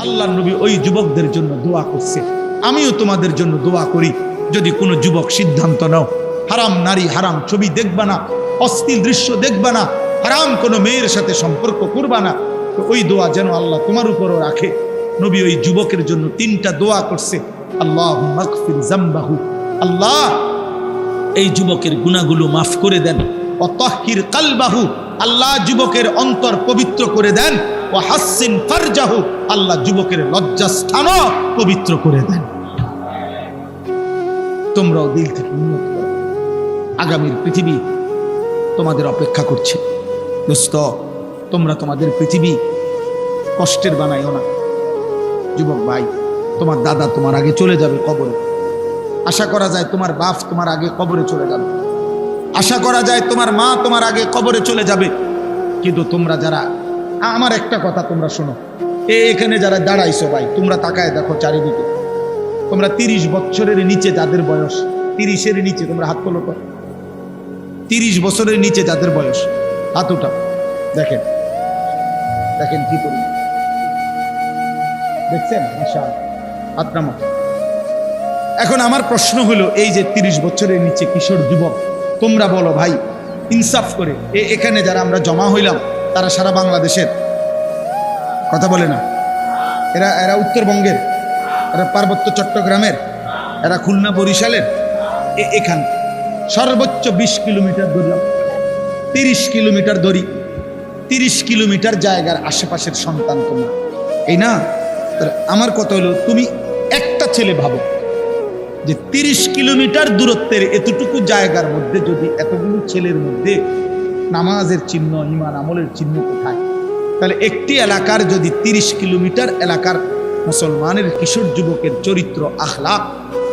আল্লাহর নবী ওই যুবকদের জন্য দোয়া করছে। আমিও তোমাদের জন্য দোয়া করি, যদি কোনো যুবক সিদ্ধান্ত নাও হারাম নারী হারাম ছবি দেখবা না, অশ্লীল দৃশ্য দেখবা না, হারাম কোনো মেয়ের সাথে সম্পর্ক করবা না, তো ওই দোয়া যেন আল্লাহ তোমার উপরও রাখে। নবী ওই যুবকের জন্য 3টা দোয়া করছে। আল্লাহুম্মা গফির যামবাহু, আল্লাহ এই যুবকের গুনাহগুলো মাফ করে দেন। ওয়া তাহহির কলবাহু, আল্লাহ যুবকের অন্তর পবিত্র করে দেন। ওয়া হাসসিন ফারজাহু, আল্লাহ যুবকের লজ্জাস্থানও পবিত্র করে দেন। তোমরাও দিল থেকে নিয়ত করো, আগামীর পৃথিবী তোমাদের অপেক্ষা করছে। দোস্ত, তোমরা তোমাদের পৃথিবী কষ্টের বানাইও না। যুবক ভাই, তোমার দাদা তোমার আগে চলে যাবে কবরে, আশা করা যায় তোমার বাপ তোমার আগে কবরে চলে যাবে, আশা করা যায় তোমার মা তোমার আগে কবরে চলে যাবে। কিন্তু তোমরা যারা, আমার একটা কথা তোমরা শোনো, এখানে যারা দাঁড়াইছো ভাই, তোমরা তাকায় দেখো চারিদিকে, তোমরা 30 বছরের নিচে যাদের বয়স, 30-এর নিচে, তোমরা হাত তোলো তো, 30 বছরের নিচে যাদের বয়স হাত উঠাও। দেখেন দেখেন কি করি, দেখছেন? হাত নামা। এখন আমার প্রশ্ন হলো, এই যে 30 বছরের নিচে কিশোর যুবক, তোমরা বলো ভাই ইনসাফ করে, এখানে যারা আমরা জমা হইলাম তারা সারা বাংলাদেশের? কথা বলে না। এরা উত্তরবঙ্গের, এরা পার্বত্য চট্টগ্রামের, এরা খুলনা বরিশালের। এখানে সর্বোচ্চ 20 কিলোমিটার ধরলাম, 30 কিলোমিটার ধরি, 30 কিলোমিটার জায়গার আশেপাশের সন্তান তোমরা, এই না? আমার কথা হলো, তুমি একটা ছেলে ভাবো যে 30 কিলোমিটার দূরত্বের এতটুকু জায়গার মধ্যে যদি এতগুলো ছেলের মধ্যে নামাজের চিহ্ন, ঈমান আমলের চিহ্ন কোথায়? তাহলে একটি এলাকার যদি 30 কিলোমিটার এলাকার মুসলমানের কিশোর যুবকের চরিত্র আখলাক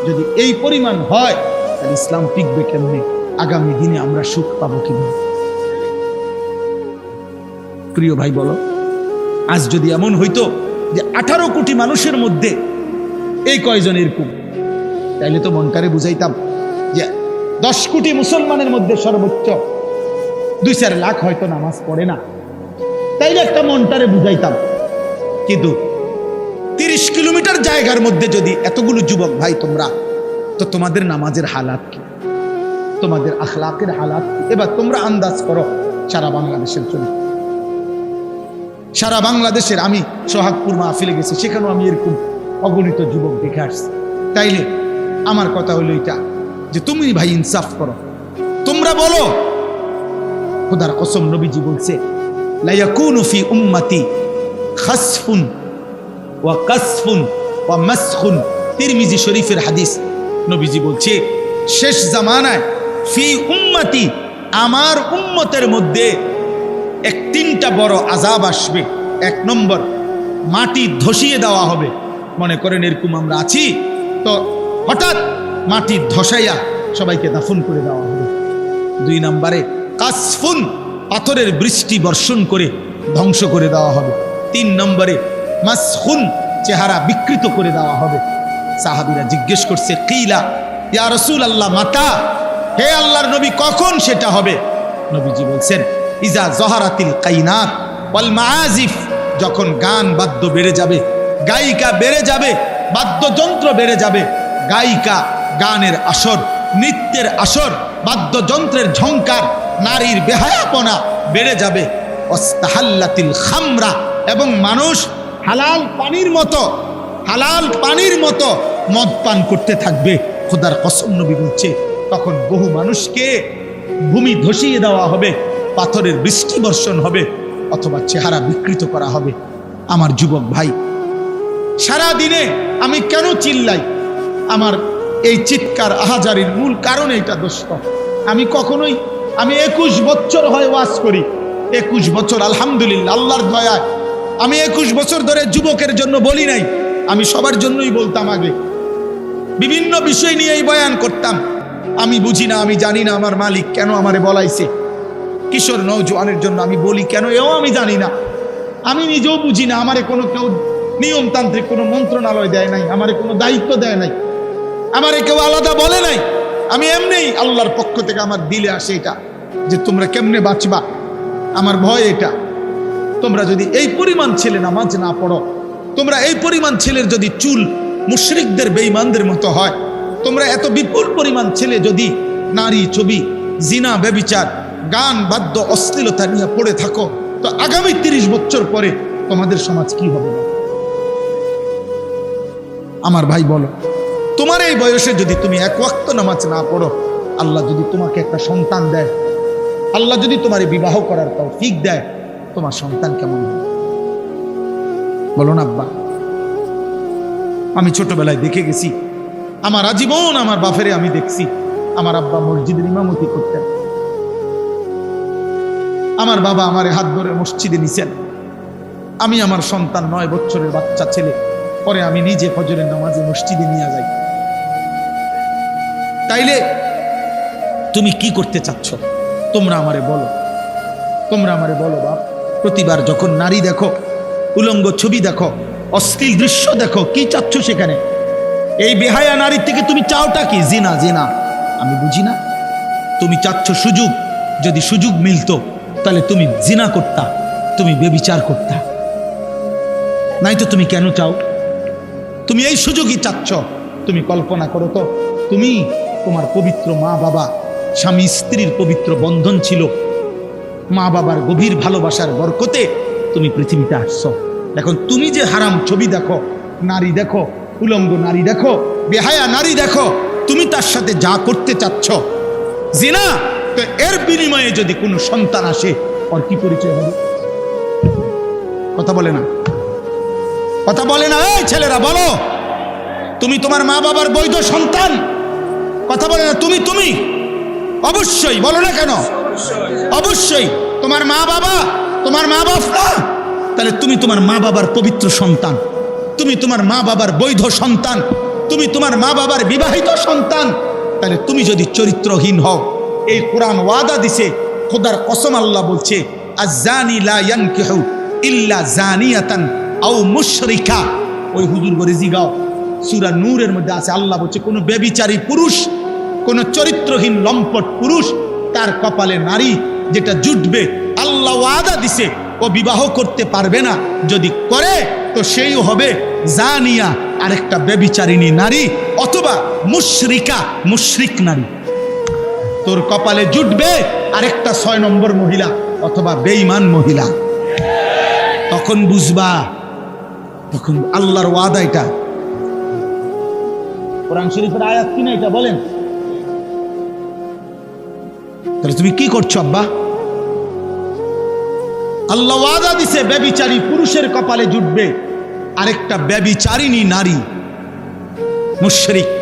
যদি এই পরিমাণ হয়, তাহলে ইসলাম টিকবে কেমনে? আগামী দিনে আমরা সুখ পাবো কিভাবে? প্রিয় ভাই বলো, আজ যদি এমন হইতো যে 18 কোটি মানুষের মধ্যে এই কয়জন এরকম, তাইলে তো মনটারে বুঝাইতাম যে 10 কোটি মুসলমানের মধ্যে সর্বোচ্চ 2-4 লাখ হয়তো নামাজ পড়ে না, তাইলে একটা মনটারে বুঝাইতাম। কিন্তু 30 কিলোমিটার জায়গার মধ্যে যদি এতগুলো যুবক ভাই তোমরা, তো তোমাদের নামাজের হালাত কি, তোমাদের আখলাকের হালাত কি? এবার তোমরা আন্দাজ করো সারা বাংলাদেশের জন্য। সারা বাংলাদেশের, আমি সোহাগপুর মাহফিলে গেছি, সেখানেও আমি এরকম অগণিত যুবক দেখে আসছি। তাইলে আমার কথা হলো এটা যে তুমি ভাই ইনসাফ করো, তোমরা বলো। খোদার কসম, নবীজি বলছে লা ইয়াকুনু ফি উম্মতি খাসফুন ওয়া কাসফুন ওয়া মাসখুন, তিরমিজি শরীফের হাদিস। নবীজি বলছে শেষ জামানায় ফি উম্মতি, আমার উম্মতের মধ্যে 3টা বড় আযাব আসবে। 1 নম্বর, মাটি ধসিয়ে দেওয়া হবে। মনে করেন এরকম আমরা আছি, তো হঠাৎ মাটি ধসাইয়া সবাইকে দাফন করে দেওয়া হবে। 2 নম্বরে কাসফুন, পাথরের বৃষ্টি বর্ষণ করে ধ্বংস করে দেওয়া হবে। 3 নম্বরে মাসখুন, চেহারা বিকৃত করে দেওয়া হবে। সাহাবীরা জিজ্ঞেস করছে, কিলা ইয়া রাসূলুল্লাহ মাতা, হে আল্লাহর নবী কখন সেটা হবে? নবীজি বলছেন ইজা জহারাতিল কাইনাত ওয়াল মাআজিফ, যখন গান বাদ্য বেড়ে যাবে, গায়িকা বেড়ে যাবে, বাদ্যযন্ত্র বেড়ে যাবে, গায়িকা গানের আসর, নৃত্যের আসর, বাদ্যযন্ত্রের ঝংকার, নারীর বেহায়াপনা বেড়ে যাবে। ওয়াস্তাহাল্লাতিল খামরা, এবং মানুষ হালাল পানির মতো মদ পান করতে থাকবে। খোদার কসম, নবী বলছে তখন বহু মানুষকে ভূমি ধসিয়ে দেওয়া হবে, পাথরের বৃষ্টি বর্ষণ হবে, অথবা চেহারা বিকৃত করা হবে। আমার যুবক ভাই, সারা দিনে আমি কেন চিল্লাই? আমার এই চিৎকার আহাজারির মূল কারণ এইটা দোস্ত। আমি 21 বছর হয় ওয়াজ করি, 21 বছর আলহামদুলিল্লাহ, আল্লাহর দয়ায় আমি 21 বছর ধরে যুবকের জন্য বলি নাই, আমি সবার জন্যই বলতাম। আগে বিভিন্ন বিষয় নিয়েই বয়ান করতাম। আমি বুঝি না, আমি জানি না আমার মালিক কেন আমারে বলাইছে। কিশোর নওজোয়ানের জন্য আমি বলি কেন, এও আমি জানি না, আমি নিজেও বুঝি না। আমারে কোনো কেউ নিয়মতান্ত্রিক কোনো মন্ত্রণালয় দেয় নাই, আমারে কোনো দায়িত্ব দেয় নাই, আমারে কেউ আলাদা বলে নাই। আমি এমনিই আল্লাহর পক্ষ থেকে আমার দিলে আসে এটা যে তোমরা কেমনে বাঁচবা, আমার ভয় এটা। তোমরা যদি এই পরিমাণ ছেলে নামাজ না পড়ো, তোমরা এই পরিমাণ ছেলের যদি চুল মুশরিকদের বেঈমানদের মতো হয়, তোমরা এত বিপুল পরিমাণ ছেলে যদি নারী, ছবি, জিনা, ব্যভিচার, গান, বাদ্য, অশ্লীলতা নিয়ে পড়ে থাকো, তো আগামী 30 বছর পরে তোমাদের সমাজ কি হবে? আমার ভাই বলো, তোমার এই বয়সে যদি তুমি এক ওয়াক্ত নামাজ না পড়ো, আল্লাহ যদি তোমাকে একটা সন্তান দেয়, আল্লাহ যদি তোমার বিবাহ করার তৌফিক দেয়, তোমার সন্তান কেমন হবে? বলো না আব্বা। আমি ছোটবেলায় দেখে গেছি, আমার আজীবন আমার বাপেরে আমি দেখছি, আমার আব্বা মসজিদের ইমামতি করতেন, আমার বাবা আমারে হাত ধরে মসজিদে নিছেন। আমি আমার সন্তান 9 বছরের বাচ্চা ছেলে, পরে আমি নিজে ফজরের নামাজে মসজিদে নিয়ে যাই। তাইলে তুমি কি করতে চাচ্ছ? তোমরা আমারে বলো, তোমরা আমারে বলো বাপ। প্রতিবার যখন নারী দেখো, উলঙ্গ ছবি দেখো, অশ্লীল দৃশ্য দেখো, কি চাচ্ছ সেখানে? এই বেহায়া নারীর থেকে তুমি চাওটা কি? জিনা। জিনা আমি বুঝি না। তুমি চাচ্ছ সুযোগ, যদি সুযোগ মিলতো তাহলে তুমি জিনা করতা, তুমি বেবিচার করতা। নাই তো তুমি কেন চাও? তুমি এই সুযোগই চাচ্ছ। তুমি কল্পনা করো তো, তুমি তোমার পবিত্র মা বাবা, স্বামী স্ত্রীর পবিত্র বন্ধন ছিল, মা বাবার গভীর ভালোবাসার বরকতে তুমি পৃথিবীতে আসছো। এখন তুমি যে হারাম ছবি দেখো, নারী দেখো, উলঙ্গ নারী দেখো, বেহায়া নারী দেখো, তুমি তার সাথে যা করতে চাচ্ছ জিনা, তো এর বিনিময়ে যদি কোনো সন্তান আসে, ওর কি পরিচয় হবে? কথা বলে না, কথা বলে না। এই ছেলেরা বলো, তুমি তোমার মা বাবার বৈধ সন্তান? কথা বলে না। তুমি অবশ্যই বলো না কেন? অবশ্যই তোমার মা বাবা, তোমার মা বাপ না, তাহলে তুমি তোমার মা বাবার পবিত্র সন্তান, তুমি তোমার মা বাবার বৈধ সন্তান, তুমি তোমার মা বাবার বিবাহিত সন্তান। তাহলে তুমি যদি চরিত্রহীন হও, এই কোরআন ওয়াদা দিছে, খোদার কসম আল্লাহ বলছে, আয-জানি লা ইয়ানকিহু ইল্লা জানিয়াতান আও মুশরিকা। ওই হুজুর করে জিগাও, সূরা নূরের মধ্যে আছে, আল্লাহ বলছে কোন ব্যভিচারী পুরুষ, কোন চরিত্রহীন লম্পট পুরুষ, তার কপালে নারী যেটা জুটবে, আল্লাহ ওয়াদা দিছে ও বিবাহ করতে পারবে না। যদি করে তো সেই হবে জানিয়া, আরেকটা ব্যভিচারিণী নারী, অথবা মুশরিকা, মুশরিক নারী। তোর কপালে জুটবে আরেকটা 6 নম্বর মহিলা, অথবা বেঈমান মহিলা। তখন বুঝবা, তখন আল্লাহর ওয়াদা। এটা কোরআন শরীফের আয়াত কিনা এটা বলেন? তাহলে তুমি কি করছো আব্বা? আল্লাহ ওয়াদা দিছে ব্যভিচারী পুরুষের কপালে জুটবে আরেকটা ব্যভিচারিণী নারী, মুশরিক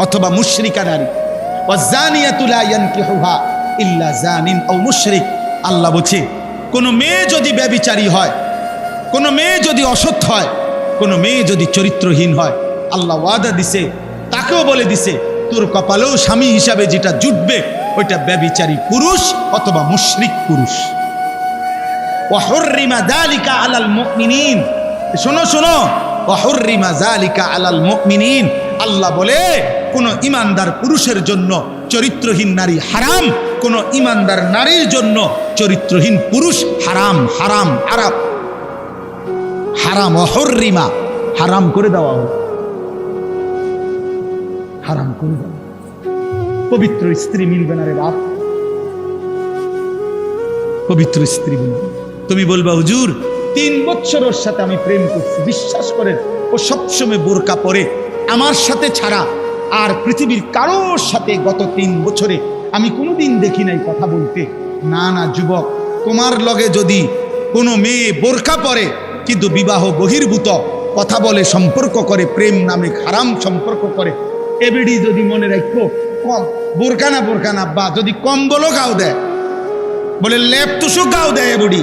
অথবা মুশরিকা নারী। ওয়াজানিয়াতু লা ইয়ানকিহুহা ইল্লা জানিন আও মুশরিক। আল্লাহ বলছে কোন মেয়ে যদি ব্যভিচারী হয়, কোন মেয়ে যদি অসৎ হয়, কোন মেয়ে যদি চরিত্রহীন হয়, আল্লাহ ওয়াদা দিছে, তাকেও বলে দিছে তোর কপালেও স্বামী হিসাবে যেটা জুটবে ওইটা ব্যভিচারী পুরুষ অথবা মুশরিক পুরুষ। ওয়াহুররিমা যালিকা আলাল মুমিনিন। শোনো শোনো, ওয়াহুররিমা যালিকা আলাল মুমিনিন। আল্লাহ বলে কোন ইমানদার পুরুষের জন্য চরিত্রহীন নারী হারাম, কোন ইমানদার নারীর জন্য চরিত্রহীন পুরুষ হারাম। হারাম হারাম হারাম, ওয়াহুররিমা, হারাম করে দেওয়া হলো, হারাম করে দেওয়া। পবিত্র স্ত্রী মিলবে না রে বাপ, পবিত্র স্ত্রী মিলবে। তুমি বলবা হুজুর 3 বছর ওর সাথে আমি প্রেম করছি, বিশ্বাস করেন ও সবসময় বোরকা পরে, আমার সাথে ছাড়া আর পৃথিবীর কারোর সাথে গত 3 বছরে আমি কোনোদিন দেখি নাই কথা বলতে। না না যুবক, তোমার লগে যদি কোনো মেয়ে বোরকা পরে কিন্তু বিবাহ বহির্ভূত কথা বলে, সম্পর্ক করে, প্রেম নামে হারাম সম্পর্ক করে, এবিডি যদি মনে রাখো কম বোরকা না বা যদি কম্বলও গাও দেয়, বলে লেপ তুষু গাও দেয় এবুড়ি,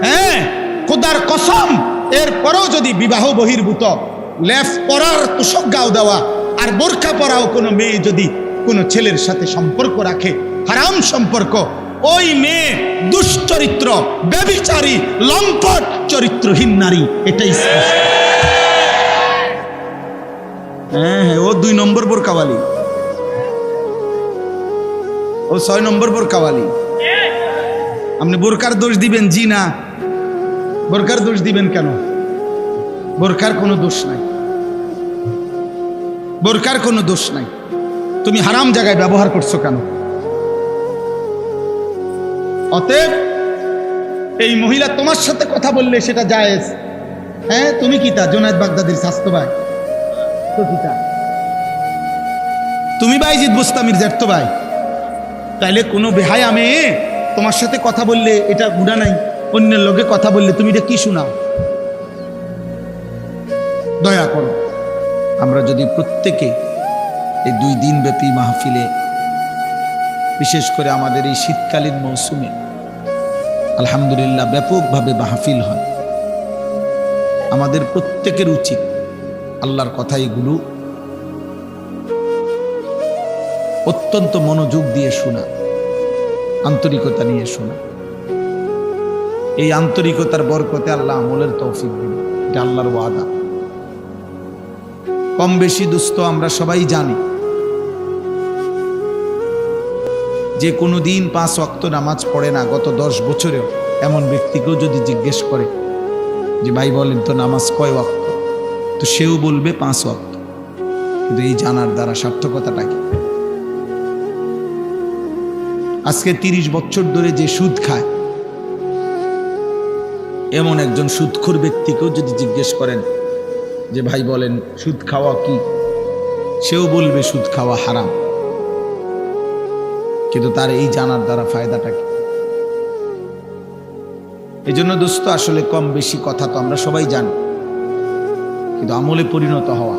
হ্যাঁ খোদার কসম, এরপরেও যদি বিবাহ বহির্ভূত লেপ পরার তুষক গাও দেওয়া আর বোরকা পরাও কোনো মেয়ে যদি কোনো ছেলের সাথে সম্পর্ক রাখে, হারাম সম্পর্ক, ওই মেয়ে দুশ্চরিত্র, ব্যভিচারী, লম্পট, চরিত্রহীন নারী। এটাই হ্যাঁ, ও 2 নম্বর বোরকাওয়ালি, ও 6 নম্বর বোরকাওয়ালি। আপনি বোরকার দোষ দিবেন? জি না, বোরকার দোষ দিবেন কেন? বোরকার কোনো দোষ নাই, বোরকার কোনো দোষ নাই। তুমি হারাম জায়গায় ব্যবহার করছো কেন? অতএব এই মহিলা তোমার সাথে কথা বললে সেটা জায়েজ। হ্যাঁ, তুমি কি তা জুনায়েদ বাগদাদির স্বাস্থ্য ভাই? তো কি তা তুমি বাইজিদ বুস্তামির জ্যাঠতো ভাই? তাইলে কোনো বেহায়া মেয়ে তোমার সাথে কথা বললে এটা গুনাহ নাই, অন্যের লোকে কথা বললে তুমি এটা কি শোনাও? দয়া করো। আমরা যদি প্রত্যেকে এই 2 দিন ব্যাপী মাহফিলে, বিশেষ করে আমাদের এই শীতকালীন মৌসুমে আলহামদুলিল্লাহ ব্যাপকভাবে মাহফিল হয়, আমাদের প্রত্যেকের উচিত আল্লাহর কথা এগুলো অত্যন্ত মনোযোগ দিয়ে শোনা, আন্তরিকতা নিয়ে শোনা। এই আন্তরিকতার বরকতে আল্লাহ আমলের তৌফিক দিবেন, এটা আল্লাহর ওয়াদা। কম বেশি দুস্থ আমরা সবাই জানি যে কোনো দিন 5 ওয়াক্ত নামাজ পড়ে না, গত 10 বছরেও এমন ব্যক্তিকেও যদি জিজ্ঞেস করে যে ভাই বলেন তো নামাজ কয় ওয়াক্ত, তো সেও বলবে 5 ওয়াক্ত। কিন্তু এই জানার দ্বারা সার্থকতাটা কি? আজকে 30 বছর ধরে যে সুদ খায় এমন একজন সুদখোর ব্যক্তিকেও যদি জিজ্ঞেস করেন যে ভাই বলেন সুদ খাওয়া কি, সেও বলবে সুদ খাওয়া হারাম। কিন্তু তার এই জানার দ্বারা ফায়দাটা কি? এই জন্য দোস্ত, আসলে কম বেশি কথা তো আমরা সবাই জানি, কিন্তু আমলে পরিণত হওয়া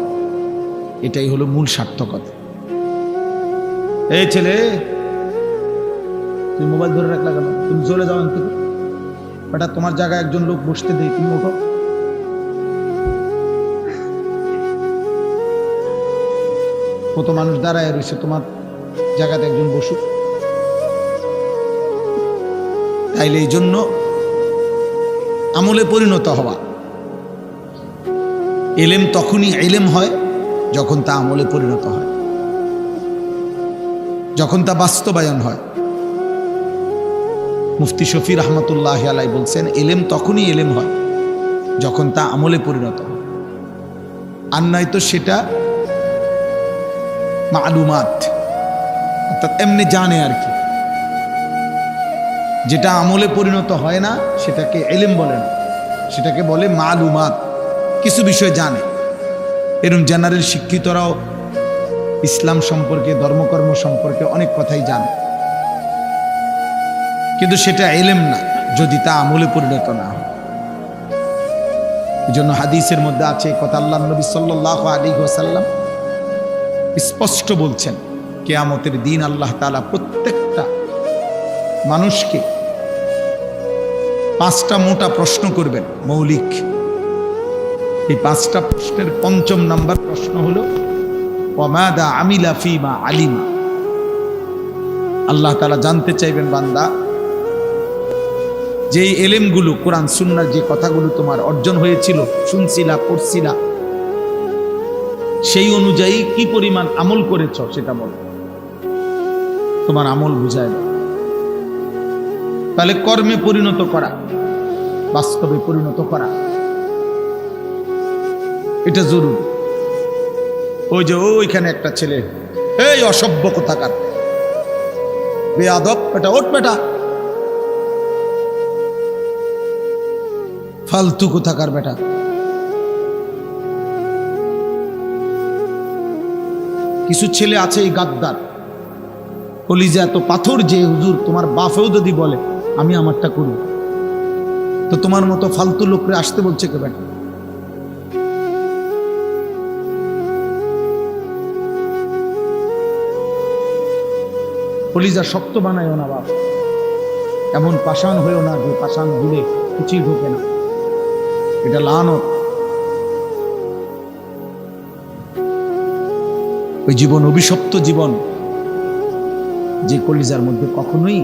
এটাই হলো মূল সার্থকতা। এই ছেলে, তুমি মোবাইল ধরে রাখলা কেন? তুমি চলে যাও থেকে, বেটা তোমার জায়গায় একজন লোক বসতে দেয়, তুমি ওঠো। কত মানুষ দাঁড়ায় রয়েছে, তোমার জায়গাতে একজন বসুক। তাইলে এই জন্য আমলে পরিণত হওয়া, এলেম তখনই এলেম হয় যখন তা আমলে পরিণত হয়, যখন তা বাস্তবায়ন হয়। মুফতি শফি রহমতুল্লাহ আলাই বলছেন, এলেম তখনই এলেম হয় যখন তা আমলে পরিণত হয়, আর নয়তো সেটা মালুমাত, অর্থাৎ এমনি জানে আর কি। যেটা আমলে পরিণত হয় না সেটাকে এলেম বলে না, সেটাকে বলে মালুমাত, কিছু বিষয় জানে। এরকম জেনারেল শিক্ষিতরাও ইসলাম সম্পর্কে, ধর্মকর্ম সম্পর্কে অনেক কথাই জানে, কিন্তু সেটা এলেম না যদি তা আমলে পরিণত না হয়। এই জন্য হাদিসের মধ্যে আছে কথা, আল্লাহ নবী সাল্লাল্লাহু আলাইহি ওয়াসাল্লাম স্পষ্ট বলছেন, কিয়ামতের দিন আল্লাহ তাআলা প্রত্যেকটা মানুষকে 5টা মোটা প্রশ্ন করবেন, মৌলিক। এই 5টা প্রশ্নের 5ম নাম্বার প্রশ্ন হলো ওয়ামাদা আমিলা ফিমা আলিমা। আল্লাহ তাআলা জানতে চাইবেন, বান্দা যেই এলেমগুলো, কোরআন সুন্নাহর যে কথাগুলো তোমার অর্জন হয়েছিল, শুনছিলা, পড়ছিলা, সেই অনুযায়ী কি পরিমাণ আমল করেছ সেটা বলো, তোমার আমল বুঝায় দাও। তাহলে কর্মে পরিণত করা, বাস্তবে পরিণত করা, এটা জরুরি। ওই যে ওইখানে একটা ছেলে, এই অসভ্য কোথাকার, বেয়াদব, এটা ওঠ বেটা, ফালতু কোথাকার বেটা। কিছু ছেলে আছে এই গাদ্দার, কলিজা এত পাথর যে হুজুর তোমার বাপেও যদি বলে আমি আমারটা করব, তো তোমার মতো ফালতু লোকরে আসতে বলছে কে বেটা? কলিজা শক্ত বানায়ও না বাপ, এমন পাষাণ হয়েও না যে পাষাণ দিলে কিছুই ঢোকে না, এটা লানত। ওই জীবন অভিশপ্ত জীবন, যে কলিজার মধ্যে কখনোই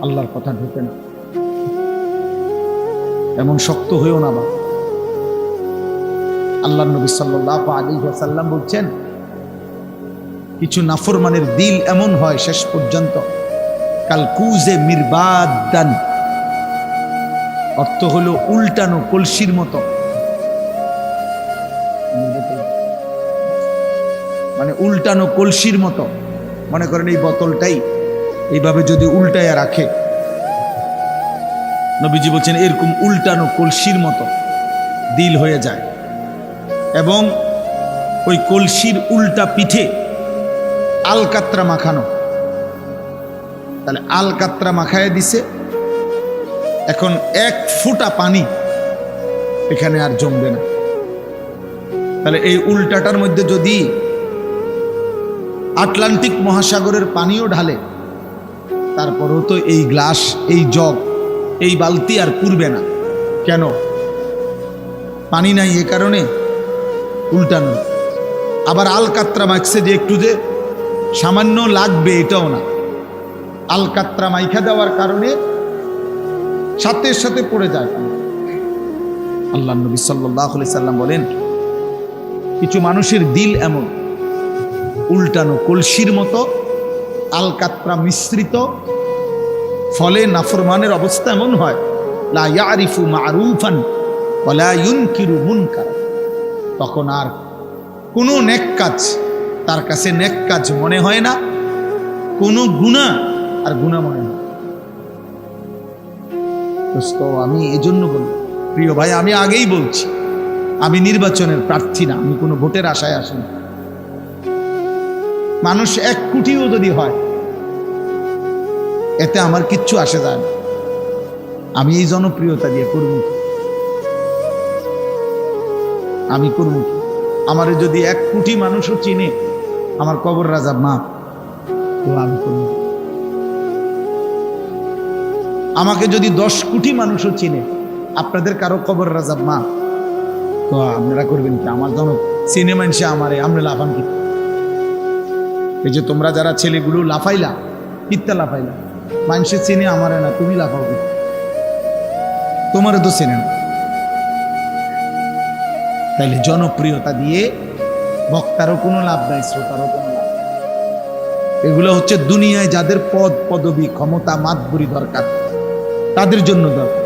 আল্লাহর কথা ঢোকে না, এমন শক্ত হয়েও না বা। আল্লাহ নবী সাল্লাল্লাহু আলাইহি ওয়াসাল্লাম বলছেন, কিছু নাফরমানের দিল এমন হয় শেষ পর্যন্ত কালকুজে মিরবাদান, অর্থ হলো উল্টানো কলসির মতো, মানে উল্টানো কলসির মতো। মনে করেন এই বোতলটাই এইভাবে যদি উল্টায়া রাখে, নবীজি বলছেন এরকম উল্টানো কলসির মতো দিল হয়ে যায়। এবং ওই কলসির উল্টা পিঠে আলকাত্রা মাখানো। তাহলে আলকাত্রা মাখায় দিছে, এখন 1 ফোঁটা পানি এখানে আর জমবে না। তাহলে এই উল্টাটার মধ্যে যদি আটলান্টিক মহাসাগরের পানিও ঢালে, তারপরেও তো এই গ্লাস, এই জগ, এই বালতি আর পুরবে না। কেন? পানি নাই, এ কারণে উল্টানো। আবার আলকাত্রা মাখছে যে একটু যে সামান্য লাগবে, এটাও না। আলকাত্রা মাইখা দেওয়ার কারণে সাথে সাথে পড়ে যায়। আল্লাহ নবী সাল্লাল্লাহু আলাইহি সাল্লাম বলেন, কিছু মানুষের দিল এমন উল্টানো কলসির মতো, আলকাত্রা মিশ্রিত, ফলে নাফরমানের অবস্থা এমন হয়, লা ইয়ারিফু মারুফান ওয়া লা ইউনকিরু মুনকার। তখন আর কোনো নেক কাজ তার কাছে নেক কাজ মনে হয় না, কোনো গুনাহ আর গুনাহ মনে হয়। দোস্ত, আমি এজন্য বলি, প্রিয় ভাই, আমি আগেই বলছি, আমি নির্বাচনের প্রার্থী না, আমি কোনো ভোটের আশায় আসি না। মানুষ 1 কোটিও যদি হয়, এতে আমার কিচ্ছু আসে যায় না। আমি এই জনপ্রিয়তা দিয়ে করব কি? আমি করব কি? আমার যদি 1 কোটি মানুষও চিনে, আমার কবর রাজা মা, তো আমি করব। আমাকে যদি 10 কোটি মানুষও চিনে, আপনাদের কারো কবর রাজা মা, তো আপনারা করবেন কি? আমার জন চিনে মানুষে আমারে, আমরা লাফান কি? এই যে তোমরা যারা ছেলেগুলো লাফাইলা, কিত্তা লাফাইলা, মানুষের চিনে আমারে না, তুমি লাফাও কি? তোমারে তো চেনে না। তাইলে জনপ্রিয়তা দিয়ে বক্তারও কোনো লাভ নাই, শ্রোতারও কোনো লাভ। এগুলো হচ্ছে দুনিয়ায় যাদের পদ পদবী ক্ষমতা মাতবরি দরকার, তাদের জন্য দরকার।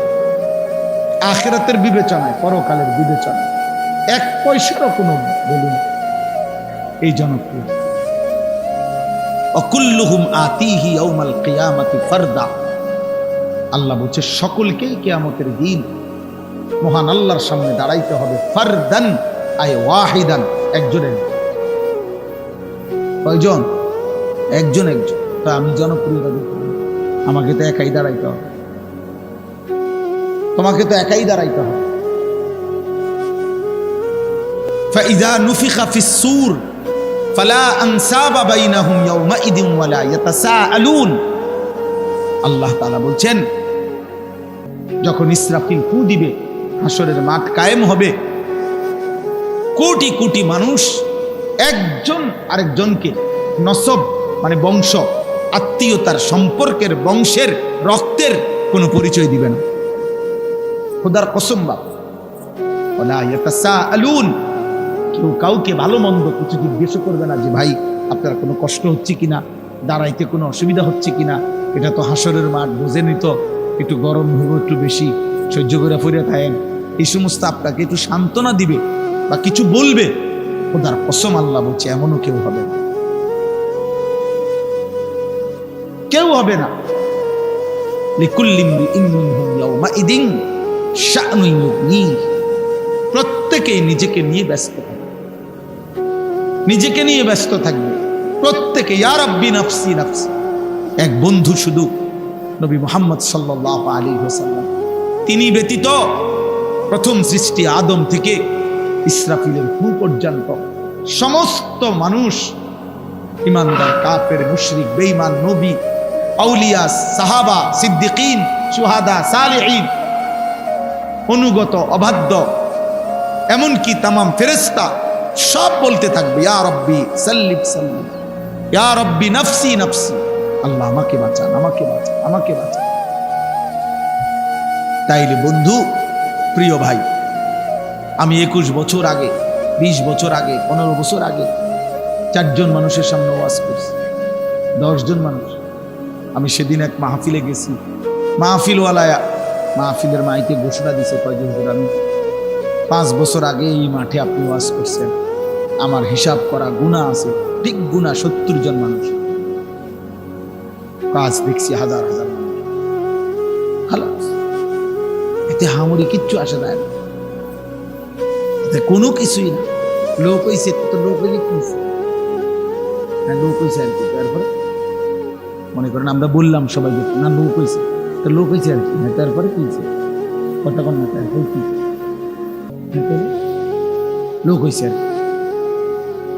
আখিরাতের বিবেচনায়, পরকালের বিবেচনায় 1 পয়সারও কোনো বলুন এই জনপ্রিয়। অকুল্লুহুম আতিহি ইয়াউমাল কিয়ামাতি ফারদা। আল্লাহ বলছে সকলকেই কিয়ামতের দিন মহান আল্লাহর সামনে দাঁড়াইতে হবে। ফারদান আই ওয়াহিদান, একজনের। কয়জন? একজন একজন। তা আমি জনপ্রিয়তা দিতে, আমাকে তো একাই দাঁড়াইতে হবে, তোমাকে তো একাই দাঁড়াইতে হবে। ফাইযা নুফিখা ফিস-সূর ফালা আনসাবা বাইনাহুম ইয়াওমাইদিন ওয়ালা ইয়াতাসাআলুন। আল্লাহ তাআলা বলছেন, যখন ইসরাফিল ফু দিবে, হাসরের মাঠ কায়েম হবে, কোটি কোটি মানুষ একজন আরেকজনকে নসব মানে বংশ, আত্মীয়তার, সম্পর্কের, বংশের, রক্তের কোনো পরিচয় দিবে না। খোদার কসম বাপ, ওয়ালা ইয়াতাসাআলুন, কেউ কাউকে ভালো মন্দ কিছু জিজ্ঞেস করবে না যে ভাই আপনার কোনো কষ্ট হচ্ছে কিনা, দাঁড়াইতে কোনো অসুবিধা হচ্ছে কিনা। এটা তো হাসরের মাঠ, বুঝেনি তো, একটু গরম হইব, একটু বেশি সহ্য করে ফিরে থাকেন, এই সমস্ত আপনাকে একটু সান্ত্বনা দিবে বা কিছু বলবে। খোদার কসম আল্লাহ বলছে, এমনও কেউ হবে না, কেউ হবে না। লিকুল্লি ইমরিইন মিনহুম ইয়াওমাইদিন শা'নুন ইউগনিহি। প্রত্যেকেই নিজেকে নিয়ে ব্যস্ত থাকবে, নিজেকে নিয়ে ব্যস্ত থাকবে প্রত্যেকে। ইয়া রাব্বি নাফসি নাফসি। এক বন্ধু শুধু নবী মুহাম্মদ সাল্লাল্লাহু আলাইহি ওয়াসাল্লাম, তিনি ব্যতীত প্রথম সৃষ্টি আদম থেকে ইসরাফিলের ফু পর্যন্ত সমস্ত মানুষ, ইমানদার, কাফের, মুশরিক, বেঈমান, নবী, আউলিয়া, সাহাবা, সিদ্দিকিন, শুহাদা, সালেহিন, অনুগত, অবাধ্য, এমনকি তামাম ফেরেশতা সব বলতে থাকবে, ইয়া রব্বি সাল্লিম সাল্লিম, ইয়া রব্বি নাফসি নাফসি। আল্লাহ আমাকে বাঁচান, আমাকে বাঁচান, আমাকে বাঁচান। তাইলে বন্ধু, প্রিয় ভাই, আমি 21 বছর আগে, 20 বছর আগে, 15 বছর আগে 4 জন মানুষের সামনে ওয়াজ করছি, 10 জন মানুষ। আমি সেদিন এক মাহফিলে গেছি, মাহফিলওয়ালায়া মাহফিলের মাইকে ঘোষণা দিছে, কয়জন করে, আমি 5 বছর আগে এই মাঠে আপনি ওয়াজ করছেন, আমার হিসাব করা গুনাহ আছে, ঠিক গুনাহ 70 জন মানুষ, কাজ দেখছি হাজার হাজার মানুষ। খালাস, এতে হামরি কিচ্ছু আসে যায় না, এতে কোনো কিছুই না। লোক হইছে তো লোক হইলে কি হইছে? হ্যাঁ, লোক হইছে আর কি। তারপরে মনে করেন আমরা বললাম সবাই না লোক হইছে, তো লোক হইছে আর কি। হ্যাঁ, তারপরে কি হইছে? কথা কন না, তারপরে কি? লোক হইছে আর কি।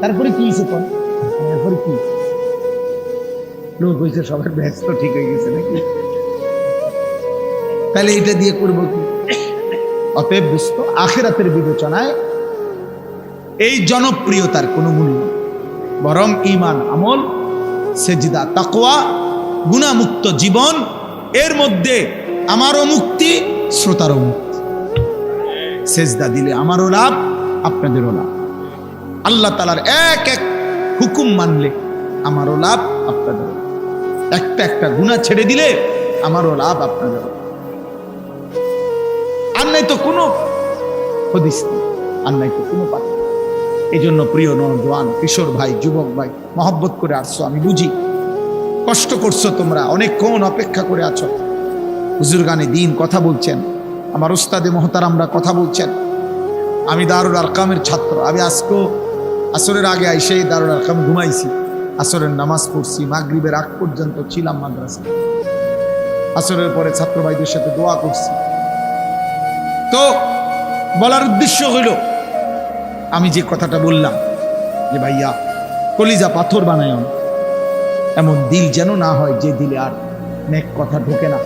তারপরে কি হয়েছে? তারপরে কি লোক হয়েছে? সবার ব্যস্ত ঠিক হয়ে গেছে নাকি? তাহলে এটা দিয়ে করবো কি? অতএব ব্যস্ত আখিরাতের বিবেচনায় এই জনপ্রিয়তার কোনো মূল্য, বরং ঈমান, আমল, সেজদা, তাকওয়া, গুনাহমুক্ত জীবন, এর মধ্যে আমারও মুক্তি, শ্রোতারও মুক্তি। সেজদা দিলে আমারও লাভ, আপনাদেরও লাভ। আল্লাহ তাআলার এক এক হুকুম মানলে আমারও লাভ, আপনাদেরও। একটা একটা গুনাহ ছেড়ে দিলে আমারও লাভ, আপনাদেরও। আর নাই তো কোনো হাদিস নেই, আর নাই তো কোনো পাঠ। এই জন্য প্রিয় নওজোয়ান, কিশোর ভাই, যুবক ভাই, মহব্বত করে আসছো, আমি বুঝি কষ্ট করছো, তোমরা অনেকক্ষণ অপেক্ষা করে আছো। হুজুরগানে দিন কথা বলছেন, আমার উস্তাদে মুহতারামরা কথা বলছেন। আমি দারুল আরকামের ছাত্র, আমি আজকেও আসরের আগে আইসেই দারুল আরকাম ঘুমাইছি, আসরের নামাজ পড়ছি, মাগরিবের আগ পর্যন্ত ছিলাম মাদ্রাসায়, আসরের পরে ছাত্র ভাইদের সাথে দোয়া করছি। তো বলার উদ্দেশ্য হইল, আমি যে কথাটা বললাম যে ভাইয়া কলিজা পাথর বানায় না, এমন দিল যেন না হয় যে দিলে আর নেক কথা ঢোকে না,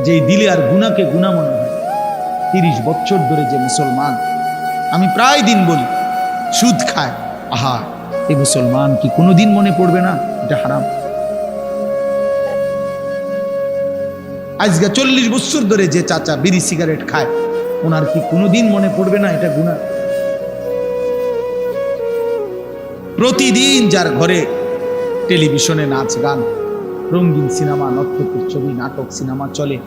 যে দিলে আর গুনাহকে গুনাহ মনে হয়। 30 বছর ধরে যে মুসলমান, আমি প্রায় দিন বলি, সুদ খায়, আহা এই মুসলমান কি কোনোদিন মনে পড়বে না এটা হারাম? আজকে 40 বছর ধরে যে চাচা বিড়ি সিগারেট খায়, ওনার কি কোনোদিন মনে পড়বে না এটা গুনাহ? প্রতিদিন যার ঘরে টেলিভিশনে নাচ গান, রঙিন সিনেমা, নক্ষত্রের ছবি, নাটক, সিনেমা চলে,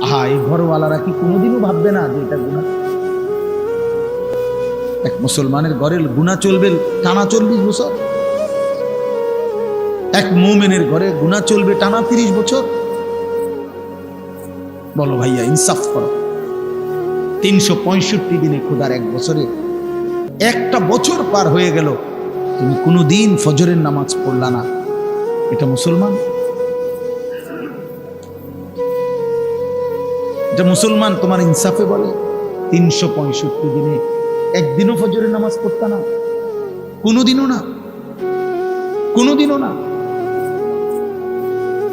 আহা এই ঘরওয়ালারা কি কোনোদিনও ভাববে না যে এটা গুনাহ? এক মুসলমানের ঘরে গুনাহ চলবে টানা 40 বছর, এক মুমিনের ঘরে গুনাহ চলবে টানা 30 বছর। বলো ভাইয়া, ইনসাফ করো। 365 দিনে খোদার এক বছরে একটা বছর পার হয়ে গেল, তুমি কোনোদিন ফজরের নামাজ পড়লা না, এটা মুসলমান? এটা মুসলমান তোমার ইনসাফে বলে? 365 দিনে একদিনও ফজরের নামাজ পড়তা না, কোনোদিনও না, কোনোদিনও না।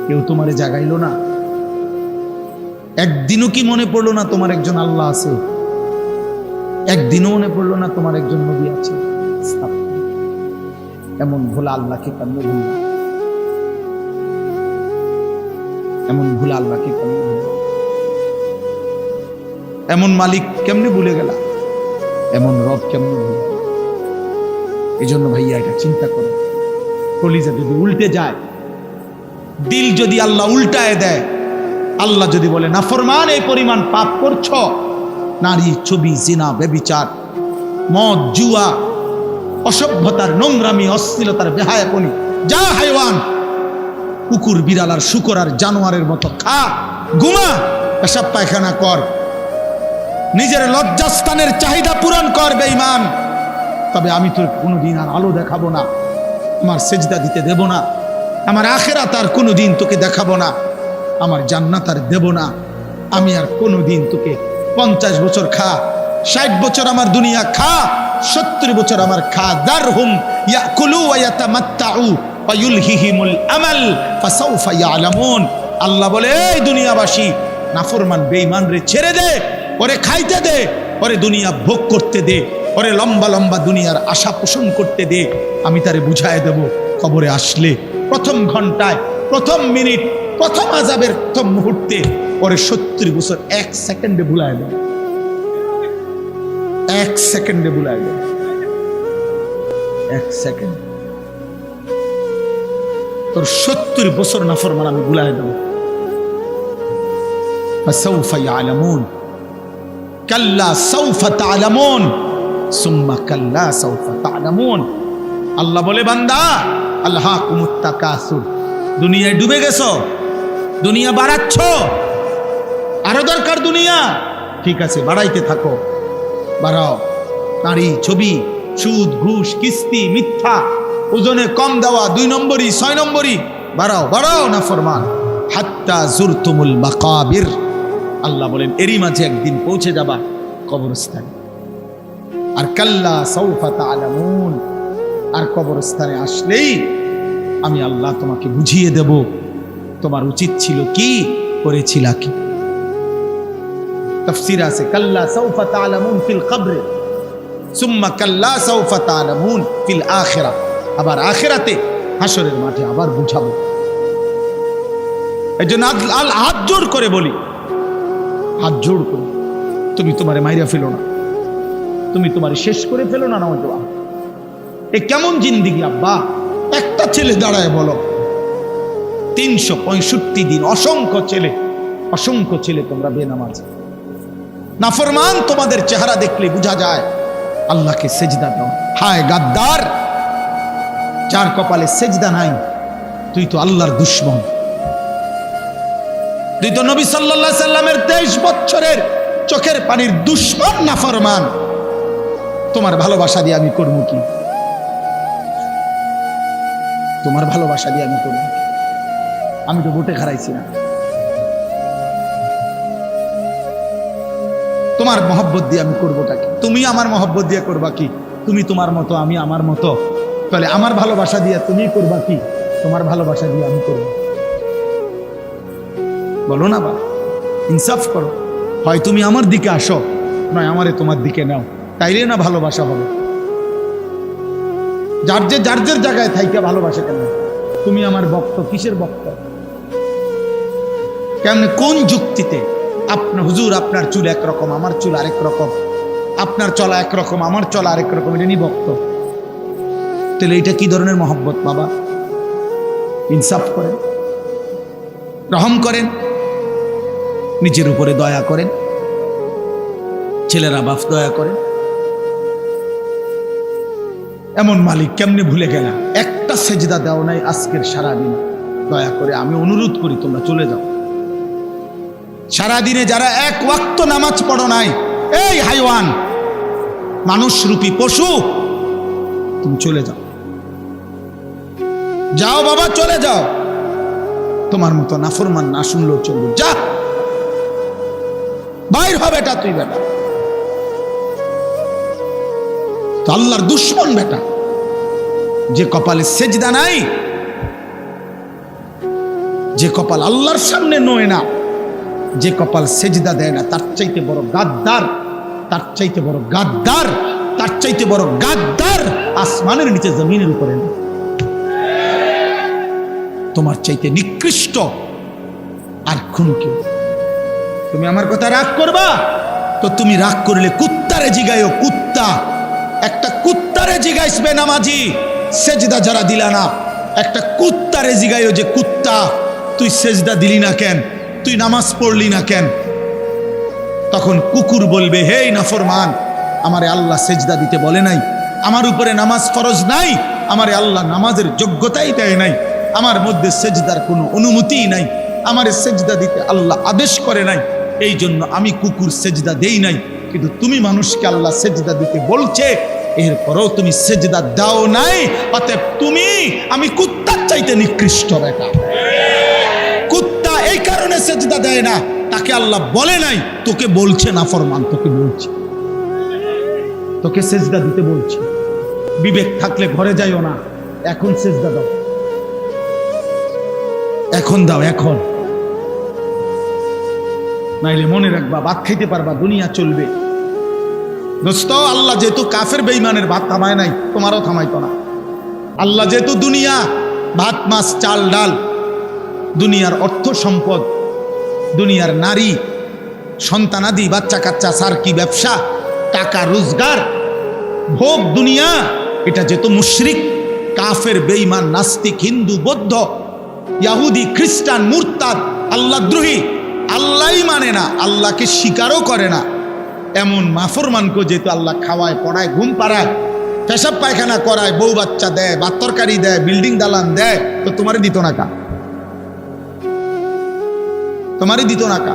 কেউ তোমারে জাগাইলো না, একদিনও কি মনে পড়লো না তোমার একজন আল্লাহ আছে? একদিনও মনে পড়লো না তোমার একজন নবী আছে? এমন ভোলা আল্লাহকে কেমনে ভুললাম? এমন ভোলা আল্লাহকে কেমনে ভুললাম? এমন মালিক কেমনে ভুলে গেলা? এমন রব কেমনে ভুলে গেলা? এই জন্য ভাইয়া এটা চিন্তা করো, কলিজা যদি উল্টে যায়, দিল যদি আল্লাহ উল্টায় দেয়, আল্লাহ যদি বলে নাফরমান এই পরিমাণ পাপ করছ, নারী, ছবি, জিনা, ব্যভিচার, মদ, জুয়া, অসভ্যতার নোংরামি, অশ্লীলতার বেহায়াপনি, যা হাইওয়ান, কুকুর, বিড়াল আর শুকর আর জানোয়ারের মতো খা, ঘুমা, পেশাব পায়খানা কর, নিজের লজ্জাস্থানের চাহিদা পূরণ কর বেঈমান, তবে আমি তোর কোনোদিন আর আলো দেখাবো না, আমার সেজদা দিতে দেব না, আমার আখিরাত আর কোনোদিন তোকে দেখাবো না, আমার জান্নাত আর দেব না, আমি আর কোনোদিন তোকে 50 বছর খা, 60 বছর আমার দুনিয়া খা, 70 বছর আমার খা, দারহুম ইয়াকুলু ওয়া ইয়াতামাত্তাউ ওয়া ইউলহিহিমুল আমাল ফাসাউফা ইয়ালামুন। আল্লাহ বলে, এই দুনিয়াবাসী, নাফরমান বেঈমান রে ছেড়ে দে, ওরে খাইতে দে, ওরে দুনিয়া ভোগ করতে দে, ওরে লম্বা লম্বা দুনিয়ার আশা পোষণ করতে দে, আমি তারে বুঝায় দেব কবরে আসলে প্রথম ঘন্টায়, প্রথম মিনিট, প্রথম আযাবের প্রথম মুহূর্তে ওরে 70 বছর 1 সেকেন্ডে ভুলায় দেব, 1 সেকেন্ডে ভুলায় দেব, 1 সেকেন্ড। তোর 70 বছর নাফরমান আমি ভুলায় দেব। ফাসাউফা ইয়ালামুন, কাল্লা সাউফা তা'লামুন, সুম্মা কাল্লা সাউফা তা'লামুন। আল্লাহ বলে বান্দা আলহাকুমুত তাকাসুর, দুনিয়ায় ডুবে গেছো, দুনিয়া বাড়াচ্ছ, আরো দরকার দুনিয়া, ঠিক আছে বাড়াইতে থাকো, বাড়াও। নারী, ছবি, সুদ, ঘুষ, কিস্তি, মিথ্যা, ওজনে কম দেওয়া, 2 নম্বরই 6 নম্বরই, বাড়াও বাড়াও না ফরমান। হাত্তা জুরতুমুল মাকাবির, আল্লাহ বলেন এরই মাঝে একদিন পৌঁছে যাবা কবরস্থানে। আর কাল্লা সাউফা তা'লামুন, আর কবরস্থানে আসলেই আমি আল্লাহ তোমাকে বুঝিয়ে দেব তোমার উচিত ছিল কি, করেছিলা কি। তাফসীর আছে কাল্লা সাউফা তা'লামুন ফিল কবরে সুম্মা কাল্লা সাউফা তা'লামুন ফিল আখিরাহ, আবার আখিরাতে হাসরের মাঠে আবার বুঝাবো। এই জন্য হাত জোড় করে বলি, হাত জোড় করে তুমি তোমারে মাইরা ফেলো না, তুমি তোমারে শেষ করে ফেলো না। নওজোয়ান, এ কেমন জিন্দিগি আব্বা? একটা ছেলে দাঁড়ায় বলো, 365 দিন অসংখ্য ছেলে তোমরা বেনামাজ, নাফরমান, তোমাদের চেহারা দেখলে বোঝা যায় আল্লাহকে সেজদা দাও। হায় গাদ্দার, যার কপালে সেজদা নাই, তুই তো আল্লাহর দুশমন, তুই তো নবী সাল্লাল্লাহু আলাইহি সাল্লামের 23 বছরের চোখের পানির দুশমন, নাফরমান। তোমার ভালোবাসা দিয়ে আমি করবো কি? তোমার ভালোবাসা দিয়ে আমি করবো কি? আমি তো ভোটে হারাইছি না। তোমার মহব্বত দিয়ে আমি করবোটা কি? তুমি আমার মহব্বত দিয়ে করবা কি? তুমি তোমার মতো, আমি আমার মতো, তাহলে আমার ভালোবাসা দিয়ে তুমি করবা কি? তোমার ভালোবাসা দিয়ে আমি করবো। বলো না বা, ইনসাফ করো। হয় তুমি আমার দিকে আসো, নয় আমারে তোমার দিকে নাও, তাইলে না ভালোবাসা হবে। যার যে জায়গায় থাইকা ভালোবাসা কেন? তুমি আমার ভক্ত, কিসের ভক্ত? কেমনে, কোন যুক্তিতে? আপনার হুজুর, আপনার চুল একরকম, আমার চুল আরেক রকম, আপনার চলা একরকম, আমার চলা আরেক রকম, এটা নিয়ে ভক্ত? তাহলে এটা কি ধরনের মহব্বত বাবা? ইনসাফ করেন, রহম করেন, নিজের উপরে দয়া করেন, ছেলেরা বাপ দয়া করেন। এমন মালিক কেমনে ভুলে গেলা? একটা সেজদা দাও নাই আজকের সারাদিন, দয়া করে আমি অনুরোধ করি তোমরা চলে যাও। সারাদিনে যারা এক ওয়াক্ত নামাজ পড়ো নাই, এই হাইওয়ান, মানুষ রূপী পশু, তুমি চলে যাও, যাও বাবা চলে যাও। তোমার মতো নাফরমান না শুনলেও চলবে, যা বাইর হবে, এটা তুই বেটা তো আল্লাহর দুশমন বেটা। যে কপালে সেজদা নাই, যে কপাল আল্লাহর সামনে নয় না, যে কপাল সেজদা দেয় না, তার চাইতে বড় গাদ্দার, তার চাইতে বড় গাদ্দার, তার চাইতে বড় গাদ্দার আসমানের নিচে জমিনের উপরে না। তোমার চাইতে নিকৃষ্ট আর কোন কেউ। তুমি আমার কথা রাগ করবা তো তুমি রাগ করলে কুত্তারে জিগাইও, কুত্তা, একটা কুত্তারে জিগাইসবে নামাজি, সেজদা যারা দিলা না, একটা কুত্তারে জিগাইও যে কুত্তা তুই সেজদা দিলি না কেন, তুই নামাজ পড়লি না কেন? তখন কুকুর বলবে, হে নাফরমান, আমারে আল্লাহ সেজদা দিতে বলে নাই, আমার উপরে নামাজ ফরজ নাই, আমারে আল্লাহ নামাজের যোগ্যতাই দেয় নাই, আমার মধ্যে সেজদার কোনো অনুমতিই নাই, আমারে সেজদা দিতে আল্লাহ আদেশ করে নাই, এই জন্য আমি কুকুর সেজদা দেই নাই। কিন্তু তুমি মানুষকে আল্লাহ সেজদা দিতে বলছে, এরপরও তুমি সেজদা দাও নাই, অতএব তুমি, আমি কুত্তার চাইতে নিকৃষ্ট বেটা। কুত্তা এই কারণে সেজদা দেয় না, তাকে আল্লাহ বলে নাই, তোকে বলছে নাফরমান, তোকে বলছে, তোকে সেজদা দিতে বলছে। বিবেক থাকলে ঘরে যাইও না, এখন সেজদা দাও, এখন দাও, এখন, নাইলে মনে রাখবা ভাত খাইতে পারবা, দুনিয়া চলবে। দোস্ত, আল্লাহ যেহেতু কাফের বেঈমানের ভাত থামায় নাই, তোমারও থামাইতো না। আল্লাহ যেহেতু দুনিয়া, ভাত মাছ চাল ডাল, দুনিয়ার অর্থ সম্পদ, দুনিয়ার নারী সন্তানাদি, বাচ্চা কাচ্চা, সার্কি ব্যবসা, টাকা রোজগার, ভোগ দুনিয়া, এটা যেহেতু মুশরিক, কাফের, বেঈমান, নাস্তিক, হিন্দু, বৌদ্ধ, ইহুদি, খ্রিস্টান, মুরতাদ, আল্লাহদ্রোহী, আল্লাহই মানে না, আল্লাহকে স্বীকারও করে না, এমন মাফরমানকে যেহেতু আল্লাহ খাওয়ায় পড়ায় ঘুম পাড়ায় পেশাব পায়খানা করায় বউ বাচ্চা দেয় ভাত তরকারি দেয় বিল্ডিং দালান দেয়, তো তোমারই দিত না কা? তোমারই দিত না কা?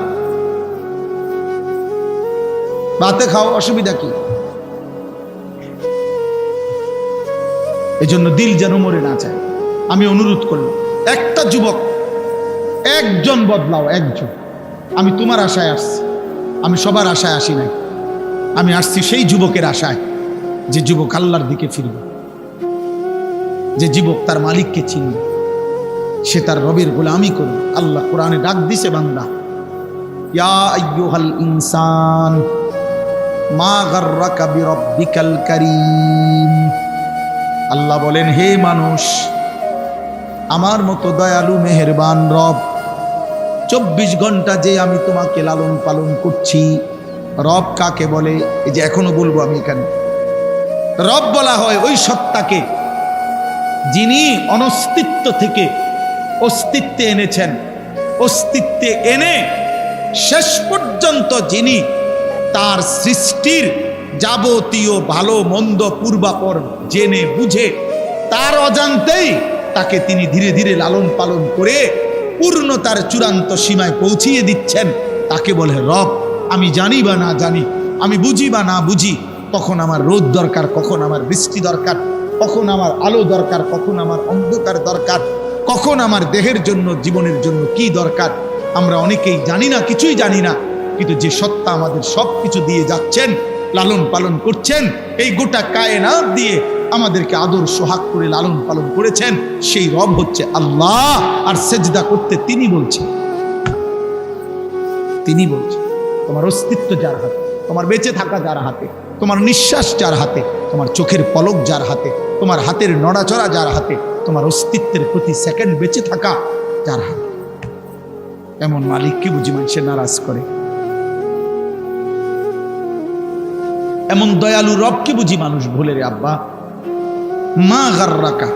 ভাতে খাও, অসুবিধা কি? এই জন্য দিল যেন মরে না চায়। আমি অনুরোধ করলাম, একটা যুবক একজন বদলাও, একজন। আমি তোমার আশায় আসছি, আমি সবার আশায় আসি নাই। আমি আসছি সেই যুবকের আশায় যে যুবক আল্লাহর দিকে ফিরবে, যে যুবক তার মালিককে চিনবে, সে তার রবের গোলামি করবে। আল্লাহ কোরআনে ডাক দিছে, বান্দা ইয়া আইয়ুহাল ইনসান মা গাররাকা বিরাব্বিকাল কারীম। আল্লাহ বলেন, হে মানুষ, আমার মতো দয়ালু মেহেরবান রব 24 ঘন্টা যে আমি তোমাকে লালন পালন করছি। রব কাকে বলে? এই যে এখনো বলবো আমি এখানে, রব বলা হয় ওই সত্তাকে যিনি অনস্তিত্ব থেকে অস্তিত্বে এনেছেন, অস্তিত্বে এনে শেষ পর্যন্ত যিনি তার সৃষ্টির যাবতীয় ভালো মন্দ পূর্বাপর জেনে বুঝে তার অজান্তেই তাকে তিনি ধীরে ধীরে লালন পালন করে পূর্ণতার চূড়ান্ত সীমায় পৌঁছিয়ে দিচ্ছেন, তাকে বলে রব। আমি জানি বা না জানি, আমি বুঝি বা না বুঝি, কখন আমার রোদ দরকার, কখন আমার বৃষ্টি দরকার, কখন আমার আলো দরকার, কখন আমার অন্ধকার দরকার, কখন আমার দেহের জন্য জীবনের জন্য কি দরকার, আমরা অনেকেই জানি না, কিছুই জানি না। কিন্তু যে সত্তা আমাদের সব কিছু দিয়ে যাচ্ছেন, লালন পালন করছেন, এই গোটা কায়নাত দিয়ে আমাদেরকে আদর সোহাগ করে লালন পালন করেছেন, সেই রব হচ্ছে আল্লাহ। আর সেজদা করতে তিনি বলছেন, তিনি বলছেন। তোমার অস্তিত্ব যার হাতে, তোমার বেঁচে থাকা যার হাতে, তোমার নিঃশ্বাস যার হাতে, তোমার চোখের পলক যার হাতে, তোমার হাতের নড়াচড়া যার হাতে, তোমার অস্তিত্বের প্রতি সেকেন্ড বেঁচে থাকা যার হাতে, এমন মালিককে বুঝি মানুষের নারাজ করে? এমন দয়ালু রবকে বুঝি মানুষ ভুলে রে আব্বা? মা গাররাকা,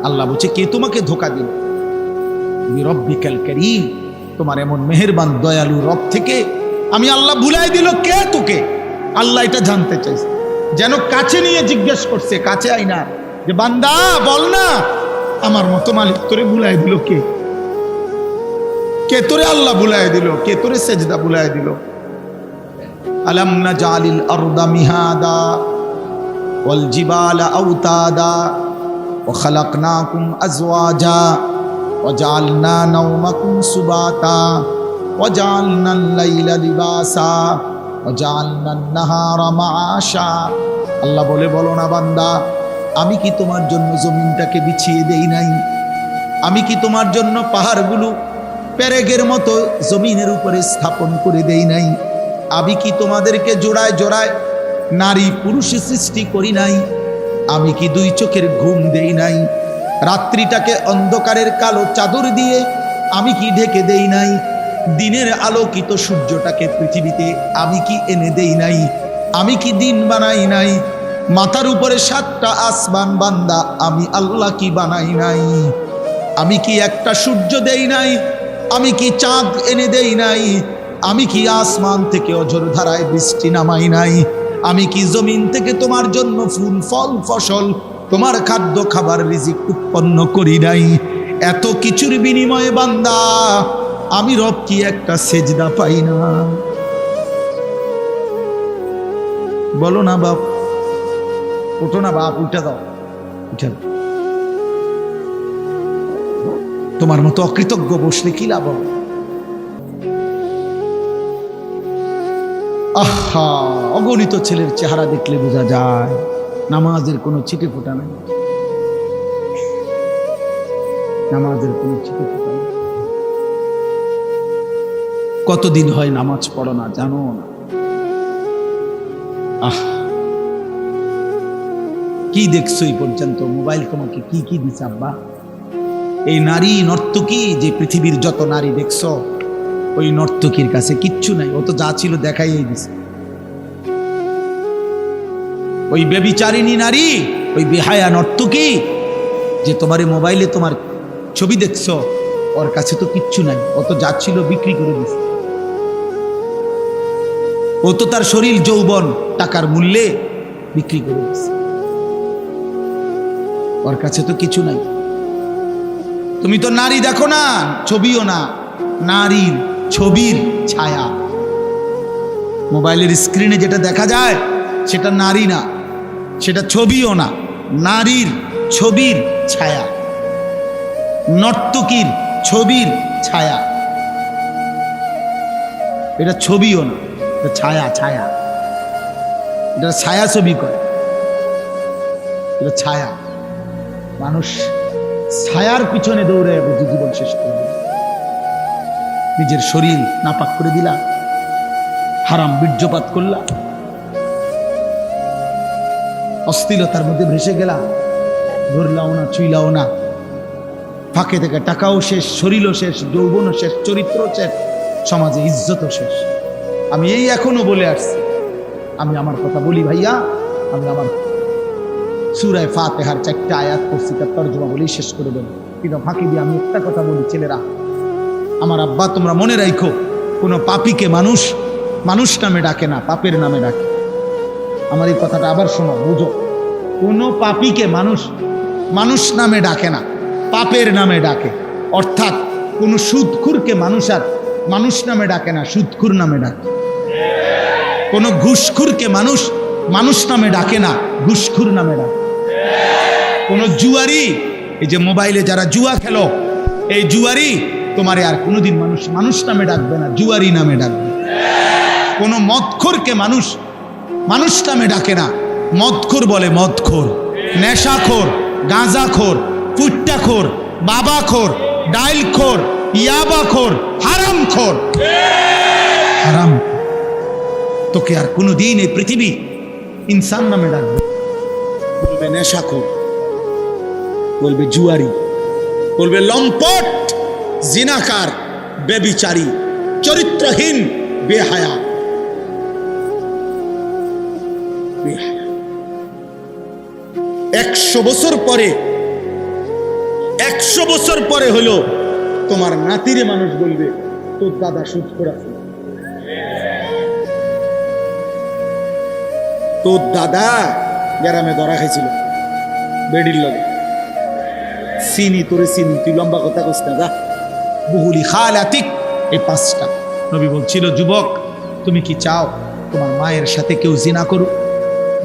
আল্লাহ বলছে, কে তোমাকে ধোকা দিল? বিরব্বিকাল কারীম, তোমার এমন মেহেরবান দয়ালু রব থেকে আমি আল্লাহ ভুলাই দিল কে তোকে? আল্লাহ এটা জানতে চাইছে, যেন কাছে নিয়ে জিজ্ঞেস করছে, কাছে আই না, যে বান্দা বল না, আমার মতো মালিক তোরে ভুলাই দিল কে? কে তোরে আল্লাহ ভুলাই দিল? কে তোরে সেজদা ভুলাই দিল? আলাম নাজালিল আরদা মিহাদা ওয়াল জিবালা আওতাদা ওয়া খালাকনাকুম আজওয়াজা ওয়া জাআলনা নাওমাকুম সুবাতা ওয়া জাআলনাল লাইলা লিবাসা ওয়া জাআলনান নাহারা মাআশা। আল্লাহ বলে, বলো না বান্দা, আমি কি তোমার জন্য জমিনটাকে বিছিয়ে দেই নাই? আমি কি তোমার জন্য পাহাড়গুলো পেরেকের মতো জমিনের উপরে স্থাপন করে দেই নাই? আমি কি তোমাদেরকে জোড়ায় জোড়ায় নারী পুরুষ সৃষ্টি করি নাই? আমি কি দুই চোখের ঘুম দেই নাই? রাত্রিটাকে অন্ধকারের কালো চাদর দিয়ে আমি কি ঢেকে দেই নাই? দিনের আলোকিত সূর্যটাকে পৃথিবীতে আমি কি এনে দেই নাই? আমি কি দিন বানাই নাই? মাথার উপরে 7টা আসমান বান্দা আমি আল্লাহ কি বানাই নাই? আমি কি একটা সূর্য দেই নাই? আমি কি চাঁদ এনে দেই নাই? আমি কি আসমান থেকে অঝোর ধারায় বৃষ্টি নামাই নাই? আমি কি জমিন থেকে তোমার জন্য ফুল ফল ফসল, তোমার খাদ্য খাবার রিজিক উৎপন্ন করি নাই? এত কিছুর বিনিময়ে বান্দা আমি রব কি একটা সেজদা পাই না? বলো না বাপ, ওঠো না বাপ, উঠে দাও, উঠে দাও। তোমার মতো অকৃতজ্ঞ বসলে কি লাভ হবে? আহা, অগণিত ছেলের চেহারা দেখলে বোঝা যায় নামাজের কোনো ছিটে ফোটা নাই, নামাজের কোনো ছিটে ফোটা নাই। কতদিন হয় নামাজ পড়ো না, জানো না? আহ, কি দেখছো এই পর্যন্ত? মোবাইল তোমাকে কি কি দিছে আব্বা? এই নারী নর্তকী, যে পৃথিবীর যত নারী দেখছো, ওই নর্তকীর কাছে কিচ্ছু নাই, ও তো যা ছিল দেখাইই দিছে। ওই ব্যভিচারিণী নারী, ওই বেহায়া নর্তকী যে তোমার মোবাইলে তোমার ছবি দেখছো, ওর কাছে তো কিচ্ছু নাই, ও তো যা ছিল বিক্রি করে দিছে। ও তো তার শরীর যৌবন টাকার মূল্যে বিক্রি করে দিয়েছে, ওর কাছে তো কিছু নাই। তুমি তো নারী দেখো না, ছবিও না, নারীর ছবির ছায়া। মোবাইলের স্ক্রিনে যেটা দেখা যায় সেটা নারী না, সেটা ছবিও না, নারীর ছবির ছায়া, নর্তকীর ছবির ছায়া। এটা ছবিও না, এটা ছায়া। ছায়া, এটা ছায়া ছবি করে, এটা ছায়া। মানুষ ছায়ার পিছনে দৌড়ে বুঝি জীবন শেষ করে দিল। নিজের শরীর নাপাক করে দিলা, হারাম বীর্যপাত করলা, অশ্লীলতার মধ্যে ভেসে গেলা, ধরলাও না, ছুইলাও না, ফাঁকে থেকে টাকাও শেষ, শরীরও শেষ, যৌবনও শেষ, চরিত্র শেষ, সমাজে ইজ্জতও শেষ। আমি এই এখনো বলে আসছি, আমি আমার কথা বলি ভাইয়া, আমি আমার সূরা ফাতিহার 4টা আয়াত পড়ছি, তার তরজমা বলেই শেষ করে দেব। কিন্তু ফাঁকি দিয়ে আমি একটা কথা বলি, ছেলেরা, আমার আব্বা, তোমরা মনে রাখো, কোনো পাপীকে মানুষ মানুষ নামে ডাকে না, পাপের নামে ডাকে। আমার এই কথাটা আবার শোনো, বুঝো, কোনো পাপীকে মানুষ মানুষ নামে ডাকে না, পাপের নামে ডাকে। অর্থাৎ কোনো সুদখুরকে মানুষ আর মানুষ নামে ডাকে না, সুদখুর নামে ডাকে। কোনো ঘুষখুরকে মানুষ মানুষ নামে ডাকে না, ঘুষখুর নামে ডাকে। কোনো জুয়ারি, এই যে মোবাইলে যারা জুয়া খেলো, এই জুয়ারি তোমারে আর কোনোদিন মানুষ মানুষ নামে ডাকবে না, জুয়ারি নামে ডাকবে। কোনো মদখোরকে মানুষ মানুষ নামে ডাকে না, মদখোর বলে মদখোর, নেশাখোর, গাঁজাখোর, ফুট্টাখোর, বাবাখোর, ডাইলখোর, ইয়াবাখোর, হারামখোর। হারাম তোকে আর কোনোদিন এই পৃথিবী ইনসান নামে ডাকবে, বলবে নেশাখোর, বলবে জুয়ারি, বলবে লম্পট, জিনাকার, বেবিচারী, চরিত্রহীন, বেহায়া। 100 বছর পরে, 100 বছর পরে হলো তোমার নাতিরে মানুষ বলবে তোর দাদা সুদ করেছে, তোর দাদা গ্রামে ধরা খাইছিল বেডির লগে, চিনি তোরে চিনি, তুই লম্বা কথা কইস না, যা। বহুলি খালাতিক, এই 5টা। নবী বলছিল, যুবক তুমি কি চাও তোমার মায়ের সাথে কেউ জিনা করুক?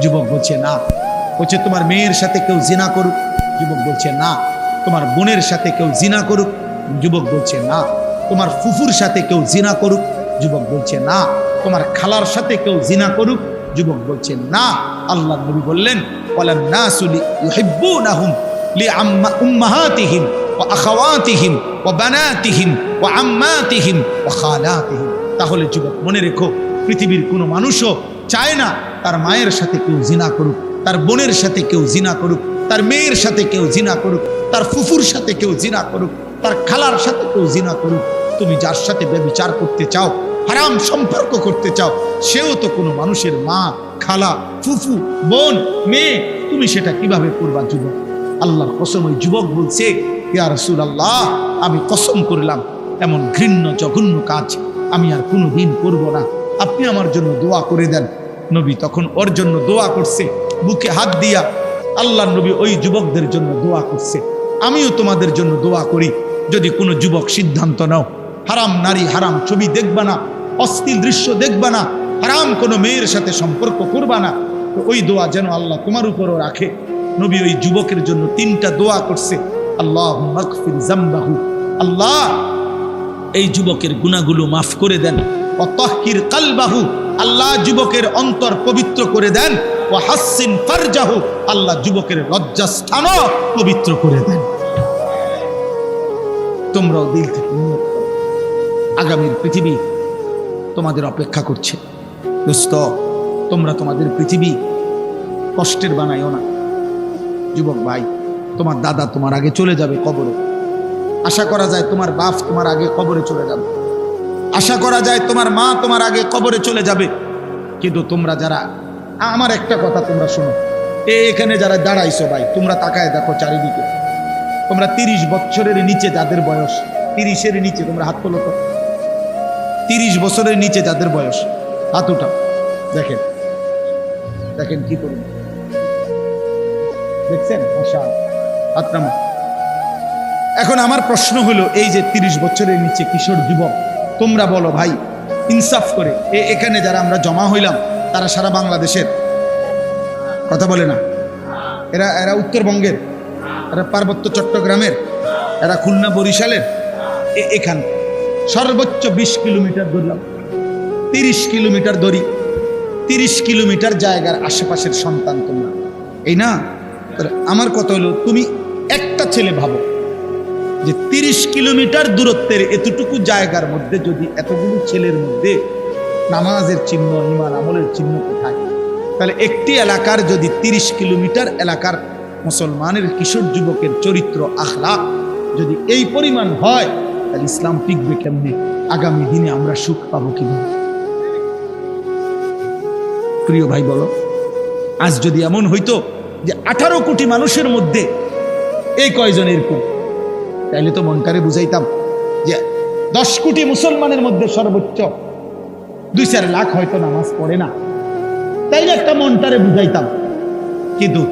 যুবক বলছে না। বলছে তোমার মেয়ের সাথে কেউ জিনা করুক? যুবক বলছে না। তোমার বোনের সাথে কেউ জিনা করুক? যুবক বলছে না। তোমার ফুফুর সাথে কেউ জিনা করুক? যুবক বলছে না। তোমার খালার সাথে কেউ জিনা করুক? যুবক বলছে না। আল্লাহ নবী বললেন, ওয়ালান নাসু ইউহিব্বুনাহুম লিউম্মাহাতিহিম ওয়া আখাওয়াতিহিম ওয়া বানাতিহিম ওয়া আম্মাতিহিম ওয়া খালাতিহিম। তাহলে যুবক মনে রেখো, পৃথিবীর কোনো মানুষও চায় না তার মায়ের সাথে কেউ জিনা করুক, তার বোনের সাথে কেউ জিনা করুক, তার মেয়ের সাথে কেউ জিনা করুক, তার ফুফুর সাথে কেউ জিনা করুক, তার খালার সাথে কেউ জিনা করুক। তুমি যার সাথে ব্যভিচার করতে চাও, হারাম সম্পর্ক করতে চাও, সেও তো কোনো মানুষের মা, খালা, ফুফু, বোন, মেয়ে। তুমি সেটা কিভাবে করবা যুবক? আল্লাহর কসম, ওই যুবক বলছে, ইয়া রাসূলুল্লাহ, আমি কসম করলাম এমন ঘৃণ্য জঘন্য কাজ আমি আর কোনোদিন করব না, আপনি আমার জন্য দোয়া করে দেন। নবী তখন ওর জন্য দোয়া করছে, বুকে হাত দিয়া আল্লাহ নবী ওই যুবকদের জন্য দোয়া করছে। আমিও তোমাদের জন্য দোয়া করি, যদি কোনো যুবক সিদ্ধান্ত নাও হারাম নারী, হারাম ছবি দেখবা না, অশ্লীল দৃশ্য দেখবা না, হারাম কোনো মেয়ের সাথে সম্পর্ক করবা না, তো ওই দোয়া যেন আল্লাহ তোমার উপরও রাখে। নবী ওই যুবকের জন্য 3টা দোয়া করছে। আল্লাহুম্মা গফির যামবাহু, আল্লাহ এই যুবকের গুনাহগুলো মাফ করে দেন। ওয়া তাহহির কলবাহু, আল্লাহ যুবকের অন্তর পবিত্র করে দেন। ওয়া হাসসিন ফারজাহু, আল্লাহ যুবকের লজ্জাস্থানও পবিত্র করে দেন। তোমরাও দিল থেকে নিয়ত করো, আগামীর পৃথিবী তোমাদের অপেক্ষা করছে। দোস্ত, তোমরা তোমাদের পৃথিবী কষ্টের বানাইও না। যুবক ভাই, তোমার দাদা তোমার আগে চলে যাবে কবরে, আশা করা যায় তোমার বাপ তোমার আগে কবরে চলে যাবে, আশা করা যায় তোমার মা তোমার আগে কবরে চলে যাবে। কিন্তু তোমরা যারা, আমার একটা কথা তোমরা শোনো, এখানে যারা দাঁড়াইছো ভাই, তোমরা তাকায় দেখো চারিদিকে, তোমরা 30 বছরের নিচে যাদের বয়স, 30-এর নিচে, তোমরা হাত তোলো তো, 30 বছরের নিচে যাদের বয়স হাত উঠাও। দেখেন দেখেন কি করুন, দেখছেন মাশাআল্লাহ। এখন আমার প্রশ্ন হলো, এই যে 30 বছরের নিচে কিশোর যুবক, তোমরা বলো ভাই ইনসাফ করে, এখানে যারা আমরা জমা হইলাম তারা সারা বাংলাদেশের? কথা বলে না। এরা এরা উত্তরবঙ্গের, এরা পার্বত্য চট্টগ্রামের, এরা খুলনা বরিশালের। এখান সর্বোচ্চ 20 কিলোমিটার ধরলাম, 30 কিলোমিটার ধরি, 30 কিলোমিটার জায়গার আশেপাশের সন্তান তোমরা, এই না? আমার কথা হলো, তুমি একটা ছেলে ভাবো যে 30 কিলোমিটার দূরত্বের এতটুকু জায়গার মধ্যে যদি এতগুলো ছেলের মধ্যে নামাজের চিহ্ন, ঈমান আমলের চিহ্ন কোথায়? তাহলে একটি এলাকার যদি 30 কিলোমিটার এলাকার মুসলমানের কিশোর যুবকের চরিত্র আখলাক যদি এই পরিমাণ হয়, তাহলে ইসলাম টিকবে কেমনে? আগামী দিনে আমরা সুখ পাবো কিভাবে? প্রিয় ভাই বলো, আজ যদি এমন হইতো যে 18 কোটি মানুষের মধ্যে এই কয়জন এরকম, তাইলে তো মনটারে বুঝাইতাম যে 10 কোটি মুসলমানের মধ্যে সর্বোচ্চ 2-4 লাখ হয়তো নামাজ পড়ে না, তাইলে একটা মনটারে বুঝাইতাম। কিন্তু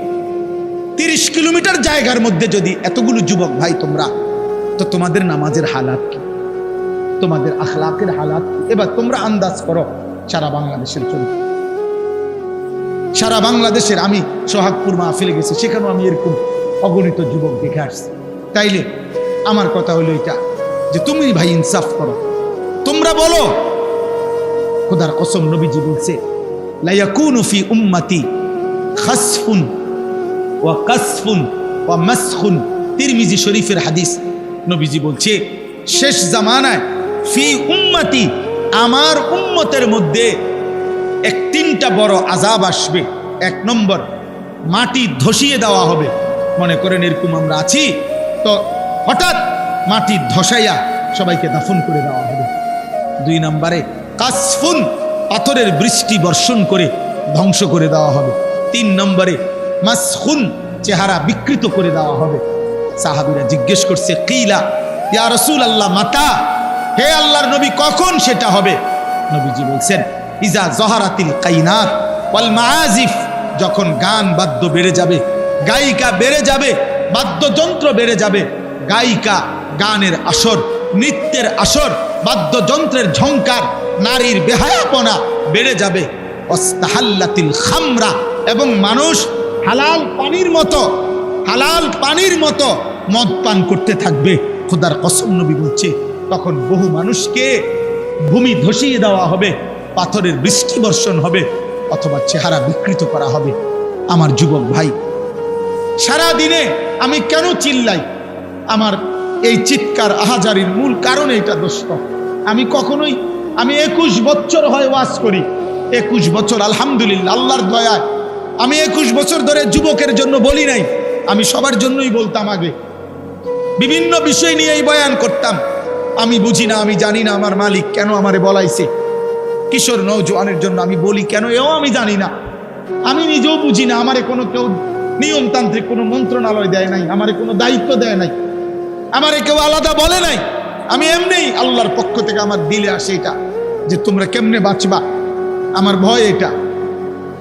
30 কিলোমিটার জায়গার মধ্যে যদি এতগুলো যুবক ভাই তোমরা, তো তোমাদের নামাজের হালাত কি, তোমাদের আখলাকের হালাত কি? এবার তোমরা আন্দাজ করো সারা বাংলাদেশের চরিত্র। সারা বাংলাদেশের, আমি সোহাগপুর মাহফিলে গেছি, সেখানেও আমি এরকম অগণিত যুবক দেখে আসছি। তাইলে আমার কথা হলো এটা যে তুমি ভাই ইনসাফ করো, তোমরা বলো। খোদার কসম, নবীজি বলছে লা ইয়াকুনু ফি উম্মতি খাসফুন ওয়া কাসফুন ওয়া মাসখুন, তিরমিজি শরীফের হাদিস। নবীজি বলছে শেষ জামানায় ফি উম্মতি, আমার উম্মতের মধ্যে 3টা বড় আযাব আসবে। 1 নম্বর, মাটি ধসিয়ে দেওয়া হবে। মনে করেন এরকম আমরা আছি, তো হঠাৎ মাটি ধসাইয়া সবাইকে দাফন করে দেওয়া হবে। 2 নম্বরে কাসফুন, পাথরের বৃষ্টি বর্ষণ করে ধ্বংস করে দেওয়া হবে। 3 নম্বরে মাসখুন, চেহারা বিকৃত করে দেওয়া হবে। সাহাবীরা জিজ্ঞেস করছে, কিলা ইয়া রাসূলুল্লাহ মাতা, হে আল্লাহর নবী কখন সেটা হবে? নবীজি বলছেন ইজা জহারাতিল কাইনাত ওয়াল মাআজিফ, যখন গান বাদ্য বেড়ে যাবে, গায়িকা বেড়ে যাবে, বাদ্যযন্ত্র বেড়ে যাবে, গায়িকা, গানের আসর, নৃত্যের আসর, বাদ্যযন্ত্রের ঝংকার, নারীর বেহায়াপনা বেড়ে যাবে। ওয়াস্তাহাল্লাতিল খামরা, এবং মানুষ হালাল পানির মতো মদ পান করতে থাকবে। খোদার কসম, নবী বলছে তখন বহু মানুষকে ভূমি ধসিয়ে দেওয়া হবে, পাথরের বৃষ্টি বর্ষণ হবে, অথবা চেহারা বিকৃত করা হবে। আমার যুবক ভাই, সারা দিনে আমি কেন চিল্লাই? আমার এই চিৎকার আহাজারির মূল কারণ এটা দোস্ত। আমি 21 বছর হয় ওয়াজ করি, 21 বছর আলহামদুলিল্লাহ আল্লাহর দয়ায় আমি 21 বছর ধরে যুবকের জন্য বলি নাই, আমি সবার জন্যই বলতাম। আগে বিভিন্ন বিষয় নিয়েই বয়ান করতাম। আমি বুঝি না, আমি জানি না আমার মালিক কেন আমারে বলাইছে। কিশোর নওজোয়ানের জন্য আমি বলি কেন, এও আমি জানি না, আমি নিজেও বুঝি না। আমারে কোনো কেউ নিয়মতান্ত্রিক কোনো মন্ত্রণালয় দেয় নাই, আমারে কোনো দায়িত্ব দেয় নাই, আমারে কেউ আলাদা বলে নাই। আমি এমনি আল্লাহর পক্ষ থেকে আমার দিলে আসে এটা যে তোমরা কেমনে বাঁচবা। আমার ভয় এটা,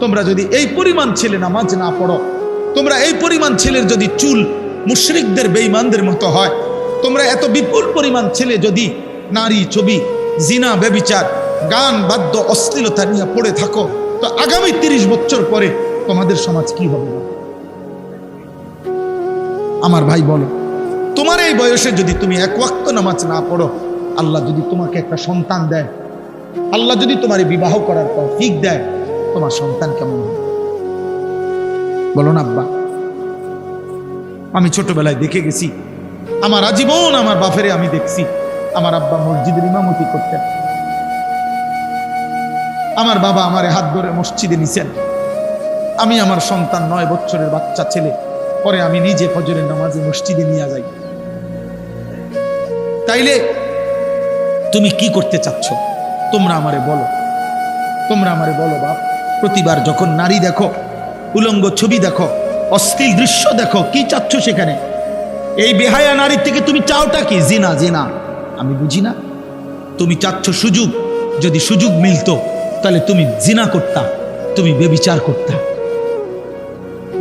তোমরা যদি এই পরিমাণ ছেলে নামাজ না পড়ো, তোমরা এই পরিমাণ ছেলের যদি চুল মুশরিকদের বেঈমানদের মতো হয়, তোমরা এত বিপুল পরিমাণ ছেলে যদি নারী, ছবি, জিনা, ব্যভিচার, গান, বাদ্য, অশ্লীলতা নিয়ে পড়ে থাকো, তো আগামী 30 বছর পরে তোমাদের সমাজ কি হবে? আমার ভাই বলো, তোমার এই বয়সে যদি তুমি 1 ওয়াক্ত নামাজ না পড়ো, আল্লাহ যদি তোমাকে একটা সন্তান দেয়, আল্লাহ যদি তোমার বিবাহ করার তৌফিক দেয়, তোমার সন্তান কেমন হবে? বলো না আব্বা। আমি ছোটবেলায় দেখে গেছি, আমার আজীবন আমার বাপেরে আমি দেখছি, আমার আব্বা মসজিদের ইমামতি করতেন, আমার বাবা আমারে হাত ধরে মসজিদে নিছেন। আমি আমার সন্তান 9 বছরের বাচ্চা ছেলে, পরে আমি নিজে ফজরের নামাজে মসজিদে নিয়ে যাই। তাইলে তুমি কি করতে চাচ্ছ? তোমরা আমারে বলো বাপ। প্রতিবার যখন নারী দেখো, উলঙ্গ ছবি দেখো, অশ্লীল দৃশ্য দেখো, কি চাচ্ছ সেখানে? এই বেহায়া নারীর থেকে তুমি চাওটা কি? জিনা। আমি বুঝি না। তুমি চাচ্ছ সুযোগ, যদি সুযোগ মিলতো তাহলে তুমি জিনা করতা, তুমি বেবিচার করতা।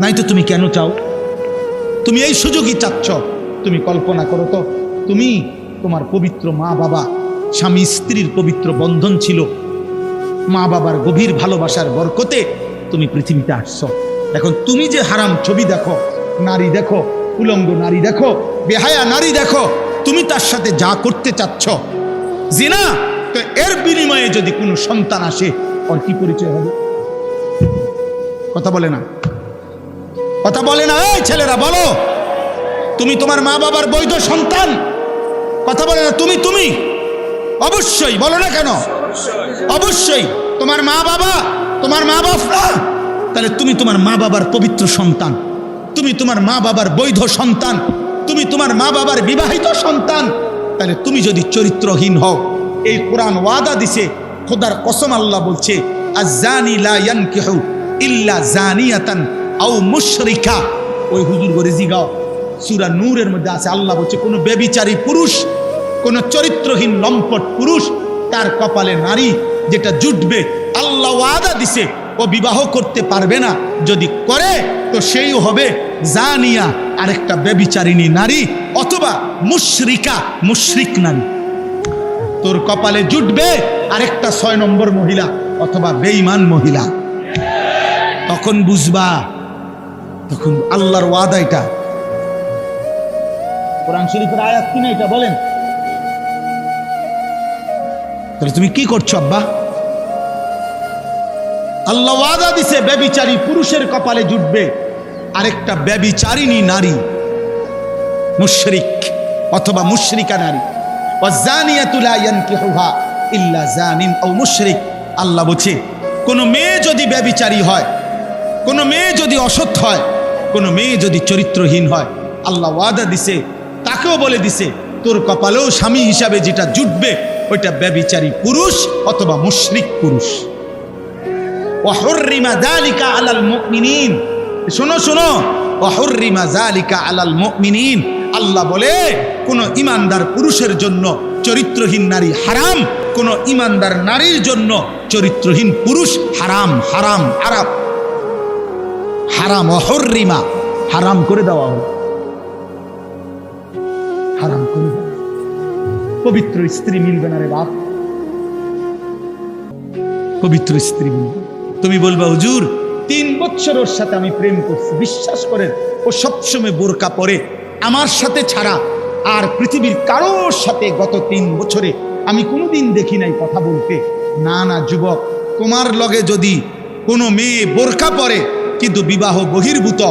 নাই তো তুমি কেন চাও? তুমি এই সুযোগই চাচ্ছ। তুমি কল্পনা করো তো, তুমি তোমার পবিত্র মা বাবা, স্বামী স্ত্রীর পবিত্র বন্ধন ছিল, মা বাবার গভীর ভালোবাসার বরকতে তুমি পৃথিবীতে আসছো। এখন তুমি যে হারাম ছবি দেখো, নারী দেখো, উলঙ্গ নারী দেখো, বেহায়া নারী দেখো, তুমি তার সাথে যা করতে চাচ্ছ জিনা, তো এর বিনিময়ে যদি কোনো সন্তান আসে, ওর কি পরিচয় হবে? কথা বলে না, কথা বলে না। এই ছেলেরা বলো, তুমি তোমার মা বাবার বৈধ সন্তান? কথা বলে না। তুমি অবশ্যই বলো না কেন? অবশ্যই তোমার মা বাবা, তোমার মা বাবা, তাহলে তুমি তোমার মা বাবার পবিত্র সন্তান, তুমি তোমার মা বাবার বৈধ সন্তান, তুমি তোমার মা বাবার বিবাহিত সন্তান। তাহলে তুমি যদি চরিত্রহীন হও, এই কোরআন ওয়াদা দিছে, খোদার কসম আল্লাহ বলছে, আয-জানি লা ইয়ানকিহু ইল্লা জানিয়াতান আও মুশরিকা। ওই হুজুর করে জিগাও, সূরা নূরের মধ্যে আছে, আল্লাহ বলছে কোন ব্যভিচারী পুরুষ, কোন চরিত্রহীন লম্পট পুরুষ, তার কপালে নারী যেটা জুটবে, আল্লাহ ওয়াদা দিছে ও বিবাহ করতে পারবে না। যদি করে তো সেই হবে জানিয়া, আরেকটা ব্যভিচারিণী নারী, অথবা মুশরিকা, মুশরিক নারী। তোর কপালে জুটবে আরেকটা 6 নম্বর মহিলা অথবা বেঈমান মহিলা। তখন বুঝবা, তখন আল্লাহর ওয়াদা এটা। কোরআন শরীফের আয়াত কিনা এটা বলেন। তাহলে তুমি কি করছো আব্বা? আল্লাহ ওয়াদা দিছে ব্যভিচারী পুরুষের কপালে জুটবে আরেকটা ব্যভিচারিণী নারী, মুশরিক অথবা মুশরিকা নারী। ওয়াজানিয়াতু লা ইয়ানকিহুহা ইল্লা জানিন আও মুশরিক। আল্লাহ বলছে কোন মেয়ে যদি ব্যভিচারী হয়, কোন মেয়ে যদি অসৎ হয়, কোন মেয়ে যদি চরিত্রহীন হয়, আল্লাহ ওয়াদা দিছে, তাকেও বলে দিছে তোর কপালেও স্বামী হিসাবে যেটা জুটবে ওইটা ব্যভিচারী পুরুষ অথবা মুশরিক পুরুষ। ওয়াহুররিমা যালিকা আলাল মুমিনিন। শোনো শোনো, ওয়াহুররিমা যালিকা আলাল মুমিনিন। আল্লাহ বলে কোন ইমানদার পুরুষের জন্য চরিত্রহীন নারী হারাম, কোন ইমানদার নারীর জন্য চরিত্রহীন পুরুষ হারাম। হারাম হারাম হারাম, ওয়াহুররিমা, হারাম করে দেওয়া হলো, হারাম করে দেওয়া। পবিত্র স্ত্রী মিলবে না রে বাপ, পবিত্র স্ত্রী মিলবে। তুমি বলবা হুজুর 3 বছর ওর সাথে আমি প্রেম করছি, বিশ্বাস করেন ও সবসময় বোরকা পরে, আমার সাথে ছাড়া আর পৃথিবীর কারোর সাথে গত 3 বছরে আমি কোনোদিন দেখি নাই কথা বলতে। না না যুবক, তোমার লগে যদি কোনো মেয়ে বোরকা পরে কিন্তু বিবাহ বহির্ভূত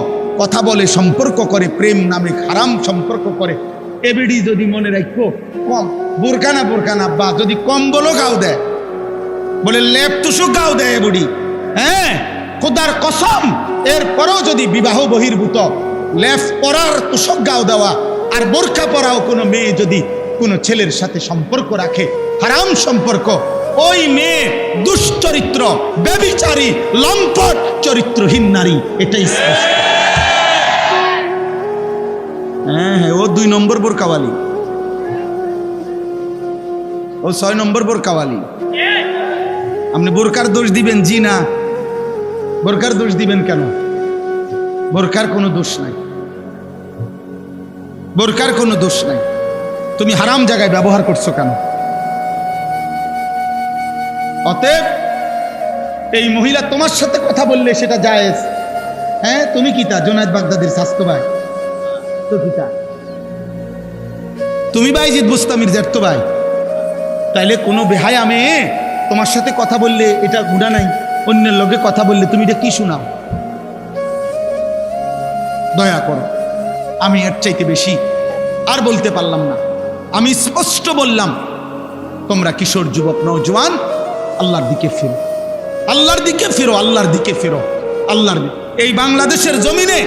কথা বলে, সম্পর্ক করে, প্রেম নামে হারাম সম্পর্ক করে, এবিডি যদি মনে রাখো কম বোরকা না বা যদি কম্বলও গাও দেয়, বলে লেপ তুসু গাও দেয় বুড়ি, হ্যাঁ খোদার কসম, এরপরও যদি বিবাহ বহির্ভূত লেপ পরার তুষক গাও দেওয়া আর বোরকা পরাও কোনো মেয়ে যদি কোনো ছেলের সাথে সম্পর্ক রাখে, হারাম সম্পর্ক, ওই মেয়ে দুশ্চরিত্র, ব্যভিচারী, লম্পট, চরিত্রহীন নারী। এটাই স্পষ্ট। হ্যাঁ হ্যাঁ, ও 2 নম্বর বোরকাওয়ালি, ও 6 নম্বর বোরকাওয়ালি। আপনি বোরকার দোষ দিবেন? জি না, বোরকার দোষ দিবেন কেন? বোরকার কোনো দোষ নাই, বোরকার কোনো দোষ নাই। তুমি হারাম জায়গায় ব্যবহার করছো কেন? অতএব এই মহিলা তোমার সাথে কথা বললে সেটা জায়েজ। হ্যাঁ, তুমি কি তা জুনায়েদ বাগদাদির স্বাস্থ্য ভাই? তো কি তা তুমি বাইজিদ বুস্তামির জ্যাঠতো ভাই? তাইলে কোনো বেহায়া মেয়ে তোমার সাথে কথা বললে এটা গুনাহ নাই, অন্যের লোকে কথা বললে তুমি এটা কি শোনাও? দয়া করো, আমি এর চাইতে বেশি আর বলতে পারলাম না। আমি স্পষ্ট বললাম, তোমরা কিশোর যুবক নওজোয়ান আল্লাহর দিকে ফিরো, আল্লাহর দিকে ফিরো, আল্লাহর দিকে ফিরো, আল্লাহর। এই বাংলাদেশের জমিনে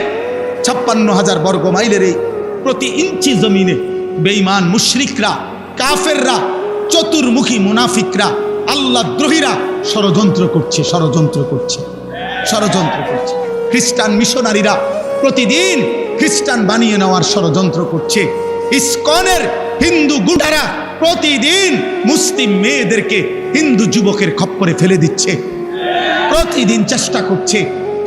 56,000 বর্গ মাইলের এই প্রতি ইঞ্চি জমিনে বেঈমান মুশরিকরা, কাফেররা, চতুর্মুখী মুনাফিকরা, আল্লাহ দ্রোহীরা ষড়যন্ত্র করছে, ষড়যন্ত্র করছে, ষড়যন্ত্র করছে। খ্রিস্টান মিশনারিরা প্রতিদিন খ্রিস্টান বানিয়ে নেওয়ার ষড়যন্ত্র করছে। ইসকনের হিন্দু গুন্ডারা প্রতিদিন মুসলিম মেয়েদেরকে হিন্দু যুবকের খপ্পরে ফেলে দিচ্ছে, প্রতিদিন চেষ্টা করছে।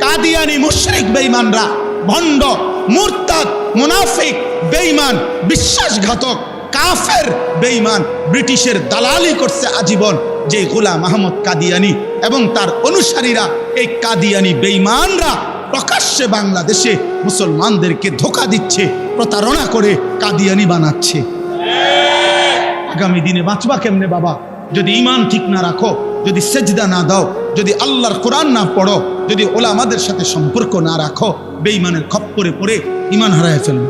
কাদিয়ানি মুশরিক বেঈমানরা, ভণ্ড, মুরতাদ, মুনাফিক, বেঈমান, বিশ্বাসঘাতক, কাফের বেঈমান ব্রিটিশের দালালি করছে আজীবন। যে গোলাম আহমদ কাদিয়ানি এবং তার অনুসারীরা, এই কাদিয়ানি বেঈমানরা প্রকাশ্যে বাংলাদেশে মুসলমানদেরকে ধোঁকা দিচ্ছে, প্রতারণা করে কাদিয়ানি বানাচ্ছে। আগামী দিনে বাঁচবা কেমনে বাবা? যদি ঈমান ঠিক না রাখো, যদি সেজদা না দাও, যদি আল্লাহর কোরআন না পড়ো, যদি ওলামাদের সাথে সম্পর্ক না রাখো, বেঈমানের খপ্পরে পড়ে ঈমান হারায় ফেলবে।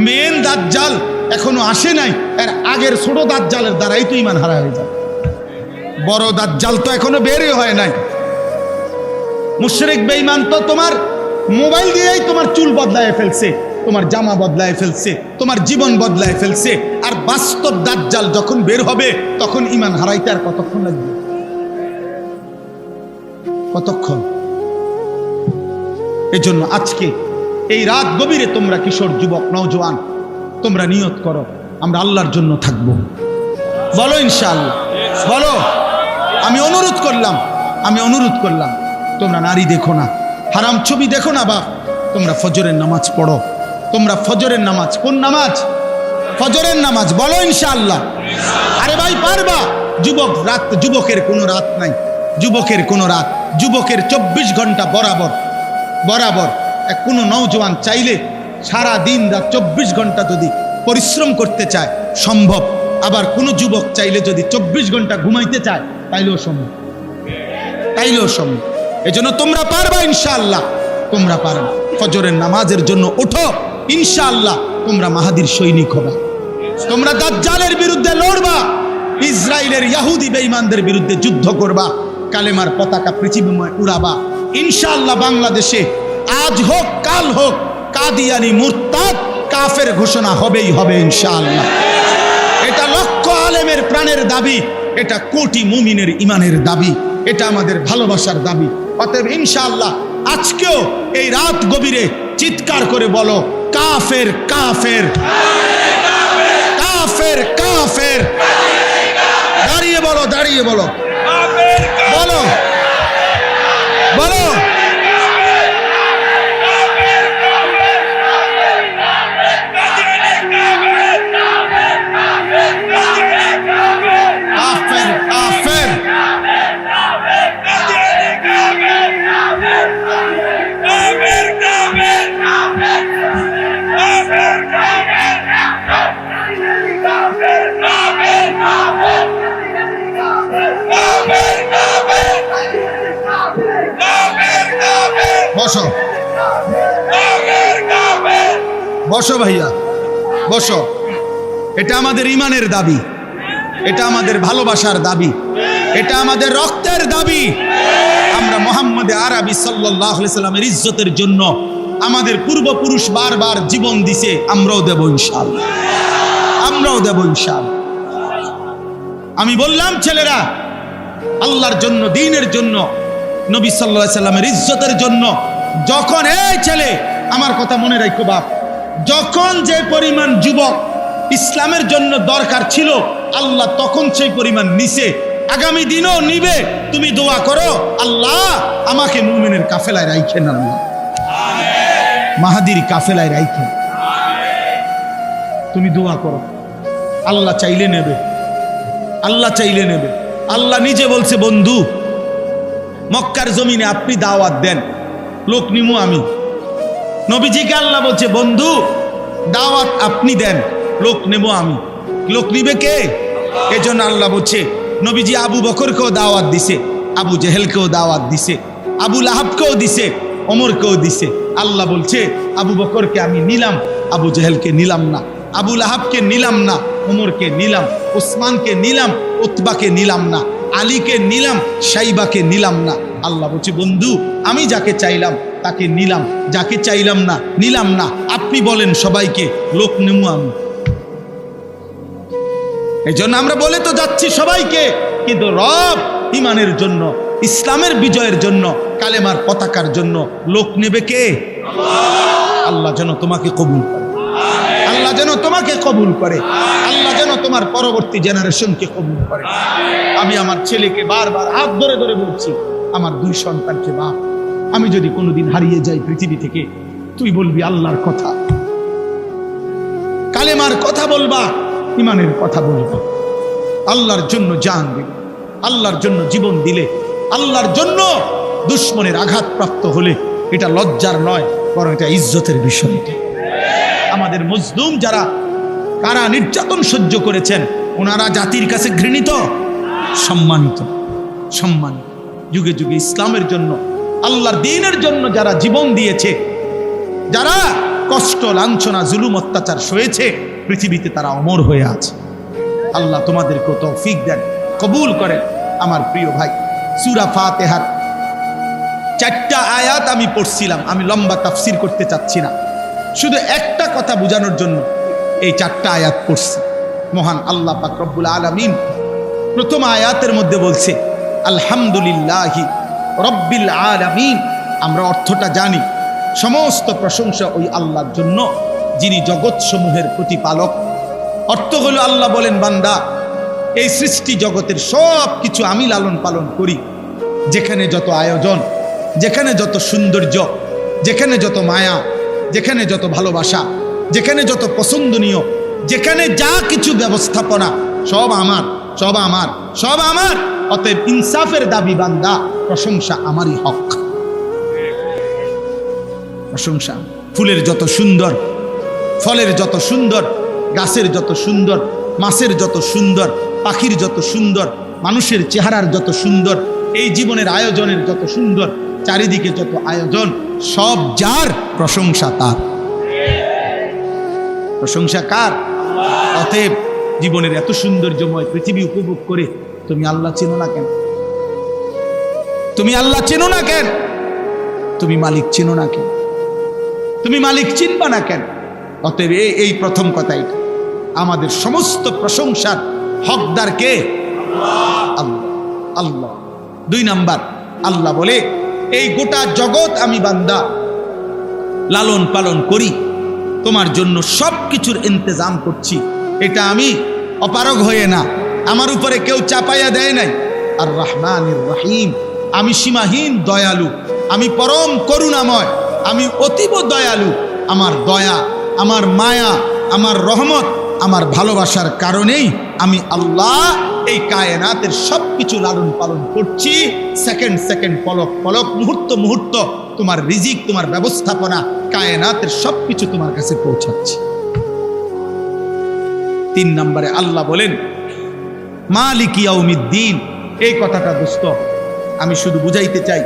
মেন দাজ্জাল এখনো আসে নাই, এর আগের ছোট দাজ্জালের দ্বারাই তো ঈমান হারা হয়ে যায়। বড় দাজ্জাল তো এখনো বেরই হয় নাই। মুশরিক বেঈমান তো তোমার মোবাইল দিয়েই তোমার চুল বদলায় ফেলছে, তোমার জামা বদলায় ফেলছে, তোমার জীবন বদলায় ফেলছে। আর বাস্তব দাজ্জাল যখন বের হবে তখন ঈমান হারাইতে আর কতক্ষণ লাগবে? কতক্ষণ? এজন্য আজকে এই রাত গভীরে তোমরা কিশোর, যুবক, নওজোয়ান, তোমরা নিয়ত করো আমরা আল্লাহর জন্য থাকবো। বলো ইনশাআল্লাহ, বলো। আমি অনুরোধ করলাম তোমরা নারী দেখো না, হারাম ছবি দেখো না বাপ। তোমরা ফজরের নামাজ পড়ো, তোমরা ফজরের নামাজ। কোন নামাজ? ফজরের নামাজ। বলো ইনশাআল্লাহ। আরে ভাই পারবা? যুবক রাত, যুবকের কোনো রাত নাই, যুবকের কোনো রাত, যুবকের 24 ঘন্টা বরাবর। কোনো নওজোয়ান চাইলে সারা দিন রাত 24 ঘন্টা যদি পরিশ্রম করতে চায় সম্ভব। আবার কোনো যুবক চাইলে যদি 24 ঘন্টা ঘুমাইতে চায় তাইলেও সম্ভব। এজন্য তোমরা পারবা ইনশাআল্লাহ, তোমরা পারবা। ফজরের নামাজের জন্য ওঠো ইনশাআল্লাহ। তোমরা মাহাদির সৈনিক হবা, তোমরা দাজ্জালের বিরুদ্ধে লড়বা, ইসরায়েলের ইহুদি বেঈমানদের বিরুদ্ধে যুদ্ধ করবা, কালেমার পতাকা পৃথিবীময় উড়াবা ইনশাআল্লাহ। বাংলাদেশে আজ হোক কাল হোক কাদিয়ানি মুরতাদ কাফের ঘোষণা হবেই হবে ইনশাআল্লাহ। এটা লক্ষ আলেমের প্রাণের দাবি, এটা কোটি মুমিনের ইমানের দাবি, এটা আমাদের ভালোবাসার দাবি। অতএব ইনশাআল্লাহ আজকেও এই রাত গভীরে চিৎকার করে বলো কাফের কাফের কাফের কাফের। দাঁড়িয়ে বলো, দাঁড়িয়ে বলো, বলো বলো। বসো বসো ভাইয়া, বসো। এটা আমাদের ইমানের দাবি, এটা আমাদের ভালোবাসার দাবি, এটা আমাদের রক্তের দাবি। আমরা মুহাম্মদ আরবি সাল্লাল্লাহু আলাইহি সাল্লামের ইজ্জতের জন্য আমাদের পূর্বপুরুষ বারবার জীবন দিছে, আমরাও দেব ইনশাআল্লাহ, আমরাও দেব ইনশাআল্লাহ। আমি বললাম ছেলেরা, আল্লাহর জন্য, দ্বীনের জন্য, নবী সাল্লাল্লাহু আলাইহি সাল্লামের ইজ্জতের জন্য যখন, এই ছেলে আমার কথা মনে রাখো বাপ, যখন যে পরিমাণ যুবক ইসলামের জন্য দরকার ছিল আল্লাহ তখন সেই পরিমাণ নিছে, আগামী দিনও নিবে। তুমি দোয়া করো আল্লাহ আমাকে মুমিনের কাফেলায় রাখেন, আল্লাহ মাহাদির কাফেলায় রাখেন। তুমি দোয়া করো, আল্লাহ চাইলে নেবে, আল্লাহ চাইলে নেবে। আল্লাহ নিজে বলছে বন্ধু মক্কার জমিনে আপনি দাওয়াত দেন, লোক নিমু আমি। নবীজিকে আল্লাহ বলছে বন্ধু দাওয়াত আপনি দেন, লোক নেব আমি। লোক নিবে কে? এজন্য আল্লাহ বলছে নবীজি আবু বকরকেও দাওয়াত দিছে, আবু জেহেলকেও দাওয়াত দিছে, আবু লাহাবকেও দিছে, ওমরকেও দিছে। আল্লাহ বলছে আবু বকরকে আমি নিলাম, আবু জেহেলকে নিলাম না, আবু লাহাবকে নিলাম না, ওমরকে নিলাম, উসমানকে নিলাম, উতবাকে নিলাম না, আলীকে নিলাম, সাইবাকে নিলাম না। আল্লাহ বলছে বন্ধু আমি যাকে চাইলাম তাকে নিলাম, যাকে চাইলাম না নিলাম না। আপনি বলেন সবাইকে লোক নেমু আমি। এই জন্য আমরা বলে তো যাচ্ছি সবাইকে, কিন্তু রব ইমানের জন্য, ইসলামের বিজয়ের জন্য, কালেমার পতাকার জন্য লোক নেবে কে? আল্লাহ যেন তোমাকে কবুল করে, আল্লাহ যেন তোমাকে কবুল করে। আল্লাহ যেন তোমার পরবর্তী জেনারেশনকে কবুল করে। আমি আমার ছেলেকে বারবার হাত ধরে ধরে বলছি, আমার 2 সন্তানকে বাপ, আমি যদি কোনোদিন হারিয়ে যাই পৃথিবী থেকে, তুই বলবি আল্লাহর কথা, কালেমার কথা বলবা, ইমানের কথা বলবা, আল্লাহর জন্য জান দিলে, আল্লাহর জন্য জীবন দিলে, আল্লাহর জন্য দুশ্মনের আঘাতপ্রাপ্ত হলে এটা লজ্জার নয়, বরং এটা ইজ্জতের বিষয়। আমাদের মজলুম যারা কারা নির্যাতন সহ্য করেছেন, ওনারা জাতির কাছে ঘৃণিত, সম্মানিত, সম্মানিত। যুগে যুগে ইসলামের জন্য, আল্লাহর দ্বীনের জন্য যারা জীবন দিয়েছে, যারা কষ্ট, লাঞ্ছনা, জুলুম, অত্যাচার সয়েছে, পৃথিবীতে তারা অমর হয়ে আছে। আল্লাহ তোমাদেরকে তৌফিক দেন, কবুল করেন। আমার প্রিয় ভাই, সূরা ফাতিহার 4টা আয়াত আমি পড়ছিলাম, আমি লম্বা তাফসীর করতে চাচ্ছি না, শুধু একটা কথা বোঝানোর জন্য এই 4টা আয়াত পড়ছি। মহান আল্লাহ পাক রব্বুল আলামিন প্রথম আয়াতের মধ্যে বলছে আলহামদুলিল্লাহি রব্বিল আলামিন। আমরা অর্থটা জানি, সমস্ত প্রশংসা ওই আল্লাহর জন্য যিনি জগৎসমূহের প্রতিপালক। অর্থ হলো আল্লাহ বলেন, বান্দা, এই সৃষ্টি জগতের সব কিছু আমি লালন পালন করি। যেখানে যত আয়োজন, যেখানে যত সৌন্দর্য, যেখানে যত মায়া, যেখানে যত ভালোবাসা, যেখানে যত পছন্দনীয়, যেখানে যা কিছু ব্যবস্থাপনা, সব আমার, সব আমার, সব আমার। অতএব ইনসাফের দাবি বান্দা, প্রশংসা আমারই হক। প্রশংসা, ফুলের যত সুন্দর, ফলের যত সুন্দর, গাছের যত সুন্দর, মাছের যত সুন্দর, পাখির যত সুন্দর, মানুষের চেহারার যত সুন্দর, এই জীবনের আয়োজনের যত সুন্দর, চারিদিকে যত আয়োজন, সব যার, প্রশংসা তার। প্রশংসা কার? অতএব জীবনের এত সৌন্দর্যময় পৃথিবী উপভোগ করে তুমি আল্লাহ চেনো না কেন? তুমি আল্লাহ চেনো না কেন? তুমি মালিক চেনো না কেন? তুমি মালিক চিনবা না কেন? অতএব এই প্রথম কথাই, আমাদের সমস্ত প্রশংসার হকদার কে? আল্লাহ। আল্লাহ। 2 নাম্বার, আল্লাহ বলে, এই গোটা জগৎ আমি বান্দা লালন পালন করি, তোমার জন্য সব কিছুর ইন্তজাম করছি। এটা আমি অপারগ হয়ে না, আমার উপরে কেউ চাপাইয়া দেয় নাই। আর রহমানির রহিম, আমি সীমাহীন দয়ালু, আমি পরম করুণাময়, আমি অতীব দয়ালু। আমার দয়া, আমার মায়া, আমার রহমত, আমার ভালোবাসার কারণেই আমি আল্লাহ এই কায়নাতের সব কিছু লালন পালন করছি। সেকেন্ড সেকেন্ড, পলক পলক, মুহূর্ত মুহূর্ত তোমার রিজিক, তোমার ব্যবস্থাপনা, কায়নাতের সব কিছু তোমার কাছে পৌঁছাচ্ছি। 3 নম্বরে আল্লাহ বলেন মালিক ইয়াউমিদ্দিন। এই কথাটা দোস্ত আমি শুধু বুঝাইতে চাই,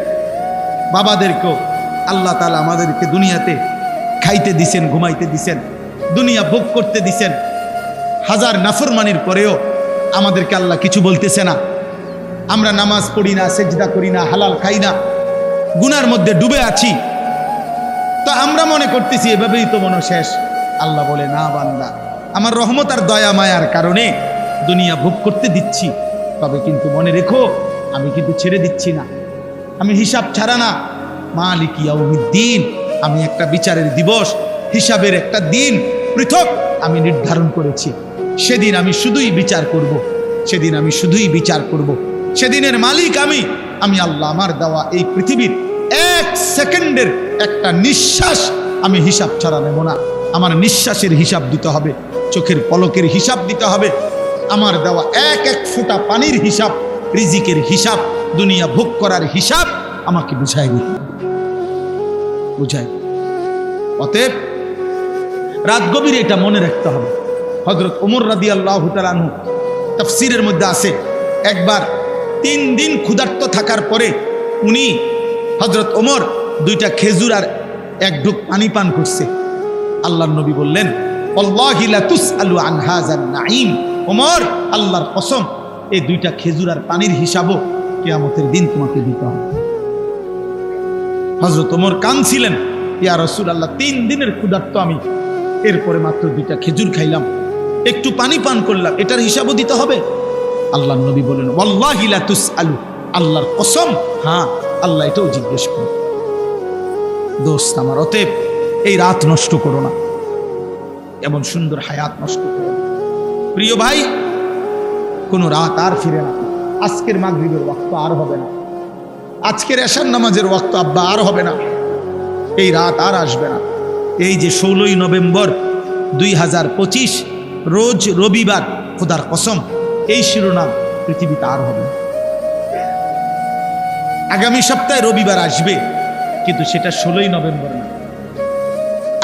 বাবাদেরকেও আল্লাহ তাআলা আমাদেরকে দুনিয়াতে খাইতে দিছেন, ঘুমাইতে দিছেন, দুনিয়া ভোগ করতে দিছেন। হাজার নাফরমানির পরেও আমাদেরকে আল্লাহ কিছু বলতেছে না। আমরা নামাজ পড়ি না, সেজদা করি না, হালাল খাই না, গুনার মধ্যে ডুবে আছি, তো আমরা মনে করতেছি এভাবেই তো মনে শেষ। আল্লাহ বলে, না বান্দা, আমার রহমত আর দয়া মায়ার কারণে দুনিয়া ভোগ করতে দিচ্ছি, তবে কিন্তু মনে রেখো আমি কিন্তু ছেড়ে দিচ্ছি না, আমি হিসাব ছাড়া না। মালিক ইয়াউমিদ্দিন, আমি একটা বিচারের দিবস, হিসাবের একটা দিন পৃথক আমি নির্ধারণ করেছি। সেদিন আমি শুধুই বিচার করব, সেদিন আমি শুধুই বিচার করব। সেদিনের মালিক আমি আল্লাহ। আমার দেওয়া এই পৃথিবীর 1 সেকেন্ডের একটা নিঃশ্বাস আমি হিসাব ছাড়া নেব না। আমার নিঃশ্বাসের হিসাব দিতে হবে, চোখের পলকের হিসাব দিতে হবে, আমার দেওয়া এক এক ফোঁটা পানির হিসাব, রিজিকের হিসাব, দুনিয়া ভোগ করার হিসাব আমাকে বুঝাই দিতে বুঝাই। অতএব রাত গভীরে এটা মনে রাখতে হবে। হযরত ওমর রাদিয়াল্লাহু তাআলা আনহু তাফসীরের মধ্যে আছে, একবার 3 দিন ক্ষুধার্ত থাকার পরে উনি হযরত ওমর 2টা খেজুর আর 1 ঢোক পানি পান করছে। আল্লাহর নবী বললেন, ওয়াল্লাহি লা তুসআলু আন হাযান নাঈম। ওমর, আল্লাহর কসম, এই 2টা খেজুর আর পানির হিসাবও কিয়ামতের দিন তোমাকে দিতে হবে। হযরত ওমর কাঁদছিলেন, ইয়া রাসূলুল্লাহ, 3 দিনের ক্ষুধার্ত আমি, এরপরে মাত্র 2টা খেজুর খাইলাম, একটু পানি পান করলাম, এটার হিসাবও দিতে হবে? আল্লাহর নবী বলেন, ওয়াল্লাহি লা তুসআলু, আল্লাহর কসম, হ্যাঁ আল্লাহ এটাও জিজ্ঞেস করবে। দোস্ত আমার, অতএব এই রাত নষ্ট করো না, এমন সুন্দর হায়াত নষ্ট করো না। প্রিয় ভাই, কোনো রাত আর ফিরে না। আজকের মাগরিবের ওয়াক্ত আর হবে না, আজকের এশার নামাজের ওয়াক্ত আব্বা আর হবে না, এই রাত আর আসবে না। এই যে 16ই নভেম্বর 2025 রোজ রবিবার, খোদার কসম এই শিরোনাম পৃথিবীতে আর হবে না। আগামী সপ্তাহে রবিবার আসবে, কিন্তু সেটা 16ই নভেম্বর না।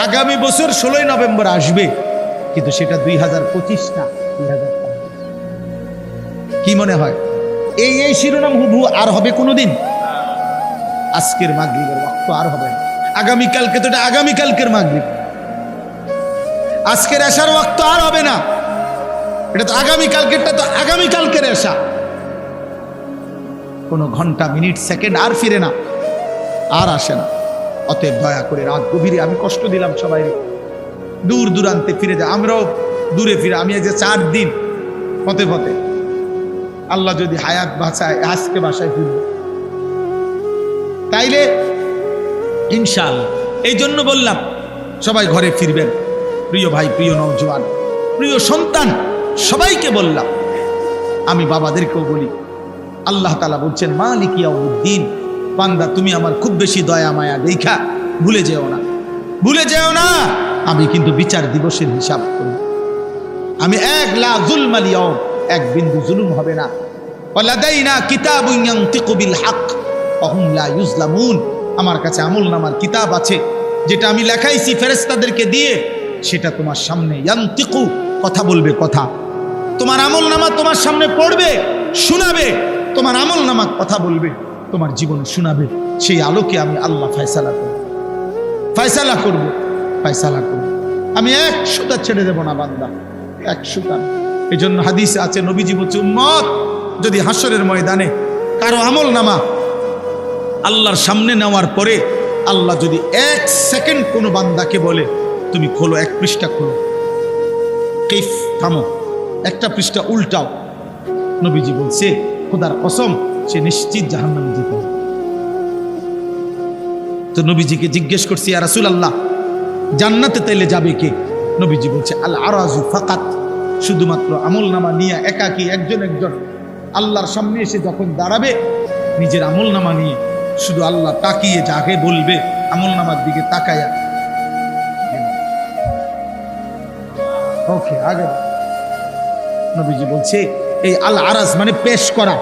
আগামী বছর 16ই নভেম্বর আসবে, কিন্তু সেটা 2025 না, 2025। কি মনে হয় এই শিরোনাম হুবহু আর হবে কোনোদিন? আজকের মাগরিবের ওয়াক্ত আর হবে না। আগামীকালকে তো এটা আগামীকালকের মাগরিব, আজকের এশার ওয়াক্ত আর হবে না, এটা তো আগামীকালকেরটা তো আগামীকালকের এশা। কোনো ঘন্টা মিনিট সেকেন্ড আর ফিরে না, আর আসে না। অতএব দয়া করে রাত গভীরে আমি কষ্ট দিলাম সবাই, দূর দূরান্তে ফিরে যায়, আমরাও দূরে ফিরে। আমি এই যে 4 দিন পথে পথে, আল্লাহ যদি হায়াত বাঁচায় আজকে বাসায় ফিরব, তাইলে ইনশাআল্লাহ। এই জন্য বললাম সবাই ঘরে ফিরবেন। প্রিয় ভাই, প্রিয় নওজোয়ান, প্রিয় সন্তান, সবাইকে বললাম, আমি বাবাদেরকেও বলি, আল্লাহ তাআলা বলছেন মালিক ইয়াউমিদ্দিন, বান্দা তুমি আমার খুব বেশি দয়া মায়া দেখা ভুলে যেও না, ভুলে যেও না, আমি কিন্তু বিচার দিবসের হিসাব করব। আমি লা যুলমাল ইয়াউম, এক বিন্দু জুলুম হবে না। ওয়ালাদাইনা কিতাবুন ইয়ানতিকু বিল হক ওয়া হুম লা ইউজলামুন, আমার কাছে আমলনামার কিতাব আছে, যেটা আমি লেখাইছি ফেরেশতাদেরকে দিয়ে, সেটা তোমার সামনে ইয়ানতিকু, কথা বলবে, কথা তোমার আমলনামা তোমার সামনে পড়বে, শোনাবে, তোমার আমলনামা কথা বলবে, তোমার জীবন শোনাবে। সেই আলোকে আমি আল্লাহ ফয়সালা করব, ফয়সালা করব, ফয়সালা করব। আমি 1 সুতা ছেড়ে দেব না বান্দা, 1 সুতা। এই জন্য হাদিসে আছে, নবীজি বলছে উম্মত যদি হাসরের ময়দানে কারো আমলনামা আল্লাহর সামনে নেওয়ার পরে আল্লাহ যদি 1 সেকেন্ড কোনো বান্দাকে বলে তুমি খোলো, 1 পৃষ্ঠা খোলো, কিফ, থামো, 1টা পৃষ্ঠা উল্টাও, নবীজি বলছে খোদার কসম সে নিশ্চিত জাহান্নামে যেতে হবে। তো নবীজিকে জিজ্ঞেস করছি, ইয়া রাসূলুল্লাহ জান্নাতে তাইলে যাবে কে? নবীজি বলছে আল আরাজু ফাকাত, শুধুমাত্র আমলনামা নিয়ে একাকী একজন একজন আল্লাহর সামনে এসে যখন দাঁড়াবে, নিজের আমলনামা নিয়ে শুধু আল্লাহ তাকিয়ে যাকে বলবে, আমলনামার দিকে তাকায়া ওকে আগে। নবীজি বলছে এই আল আরাজ মানে পেশ করা,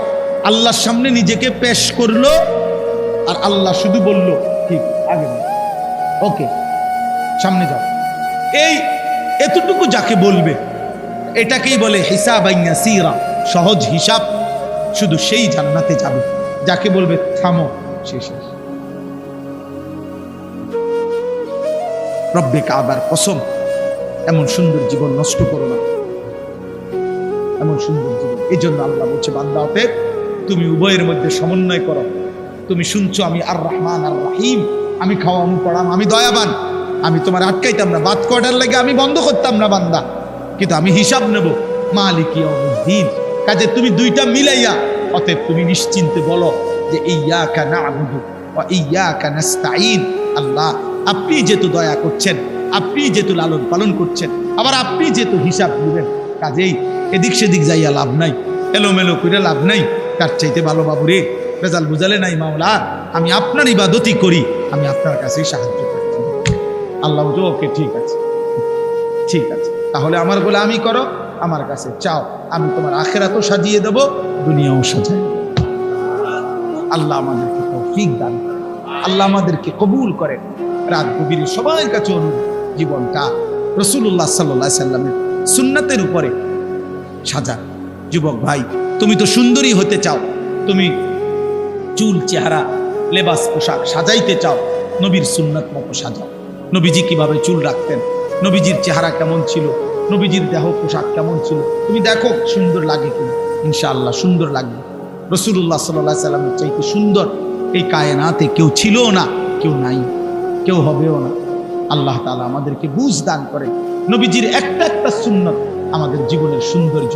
আল্লাহর সামনে নিজেকে পেশ করলো, আর আল্লাহ শুধু বলল ঠিক আগে ওকে সামনে যাও। এই এতটুকু যাকে বলবে, এটাকেই বলে হিসাবান ইয়াসীরা, সহজ হিসাব, শুধু সেই জান্নাতে যাবে। যাকে বলবে থামো, শেষ। রব্বে কাবার কসম, এমন সুন্দর জীবন নষ্ট করো না, এমন সুন্দর জীবন। এই জন্য আল্লাহ বলছে বান্দা হতে তুমি উভয়ের মধ্যে সমন্বয় করো। তুমি শুনছো আমি আর রহমান আর রহিম, আমি খাওয়াম পড়াম, আমি দয়াবান, আমি তোমার আটকাইতাম না, বাদ কটার লাগে আমি বন্ধ করতাম না বান্দা, কিন্তু আমি হিসাব নেব মালিক ইয়াউমিদ্দিন। কাজে তুমি 2টা মিলাইয়া অতএব তুমি নিশ্চিন্তে বলো যে ইয়্যাকা না'বুদু ওয়া ইয়্যাকা নাস্তাঈন। আল্লাহ আপনি যেহেতু দয়া করছেন, আপনি যেহেতু লালন পালন করছেন, আবার আপনি যেহেতু হিসাব নেবেন, কাজেই এদিক সেদিক যাইয়া লাভ নাই, এলোমেলো করে লাভ নাই। তার চাইতে ভালো বাবুরে রেজাল বুঝালে নাই মাওলা, আমি আপনার ইবাদতই করি, আমি আপনার কাছেই সাহায্য করছি। আল্লাহ বলছে ওকে ঠিক আছে, ঠিক আছে, তাহলে আমার বলে আমি করো, আমার কাছে চাও, আমি তোমার আখিরাতও সাজিয়ে দেব, দুনিয়াও সাজাই। আল্লাহ আমাদেরকে তৌফিক দান করেন, আল্লাহ আমাদেরকে কবুল করেন। রাত গভীরে সবার কাছে অনুরোধ, জীবনটা রাসূলুল্লাহ সাল্লাল্লাহু আলাইহি সাল্লামের সুন্নাতের উপরে সাজা। যুবক ভাই, তুমি তো সুন্দরী হতে চাও, তুমি চুল চেহারা লেবাস পোশাক সাজাইতে চাও, নবীর সুন্নাত মতো সাজাও। নবীজি কিভাবে চুল রাখতেন, নবীজির চেহারা কেমন ছিল, নবীজির দেহ পোশাক কেমন ছিল, তুমি দেখো সুন্দর লাগে কিনা, ইনশাআল্লাহ সুন্দর লাগবে। রাসূলুল্লাহ সাল্লাল্লাহু আলাইহি সাল্লামের চাইতে সুন্দর এই কায়নাতে কেউ ছিল না, কেউ নাই, কেউ হবেও না। আল্লাহ তাআলা আমাদেরকে বুঝ দান করে। নবীজির একটা একটা সুন্নত আমাদের জীবনের সৌন্দর্য,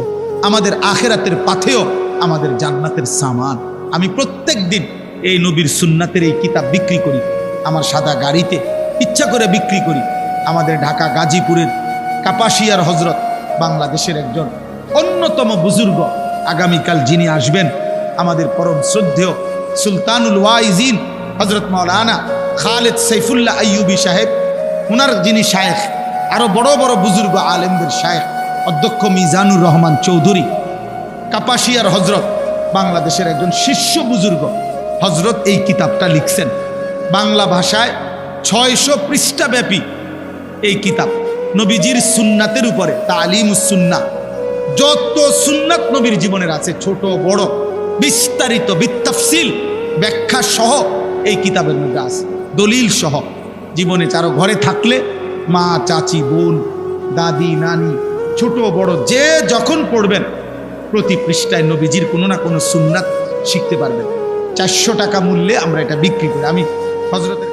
আমাদের আখিরাতের পাথেও আমাদের জান্নাতের সামান। আমি প্রত্যেক দিন এই নবীর সুন্নাতের এই কিতাব বিক্রি করি, আমার সাদা গাড়িতে ইচ্ছা করে বিক্রি করি। আমাদের ঢাকা গাজীপুরের কাপাসিয়ার হজরত বাংলাদেশের একজন অন্যতম বুজুর্গ আগামীকাল যিনি আসবেন, আমাদের পরম শ্রদ্ধেয় সুলতানুল ওয়াইজিন হযরত মাওলানা খালেদ সাইফুল্লাহ আইয়ুবী সাহেব, ওনার যিনি শায়েখ, আরো বড় বড় বুজুর্গ আলেমদের শায়েখ অধ্যক্ষ মিজানুর রহমান চৌধুরী কাপাসিয়ার হজরত, বাংলাদেশের একজন শীর্ষ বুজুর্গ হজরত এই কিতাবটা লিখছেন বাংলা ভাষায়। 600 পৃষ্ঠা ব্যাপী এই কিতাব নবীজির সুন্নাতের উপরে, তালিমুস সুন্নাহ, যত সুন্নাত নবীর জীবনের আছে ছোট বড় বিস্তারিত বিতাফসিল ব্যাখ্যা সহ এই কিতাবের মধ্যে আছে, দলিল সহ। জীবনে কারো ঘরে থাকলে মা, চাচি, বোন, দাদি, নানি, ছোট বড় যে যখন পড়বেন প্রতি পৃষ্ঠায় নবীজির কোনো না কোনো সুন্নাত শিখতে পারবেন। 400 টাকা মূল্যে আমরা এটা বিক্রি করি। আমি হযরতের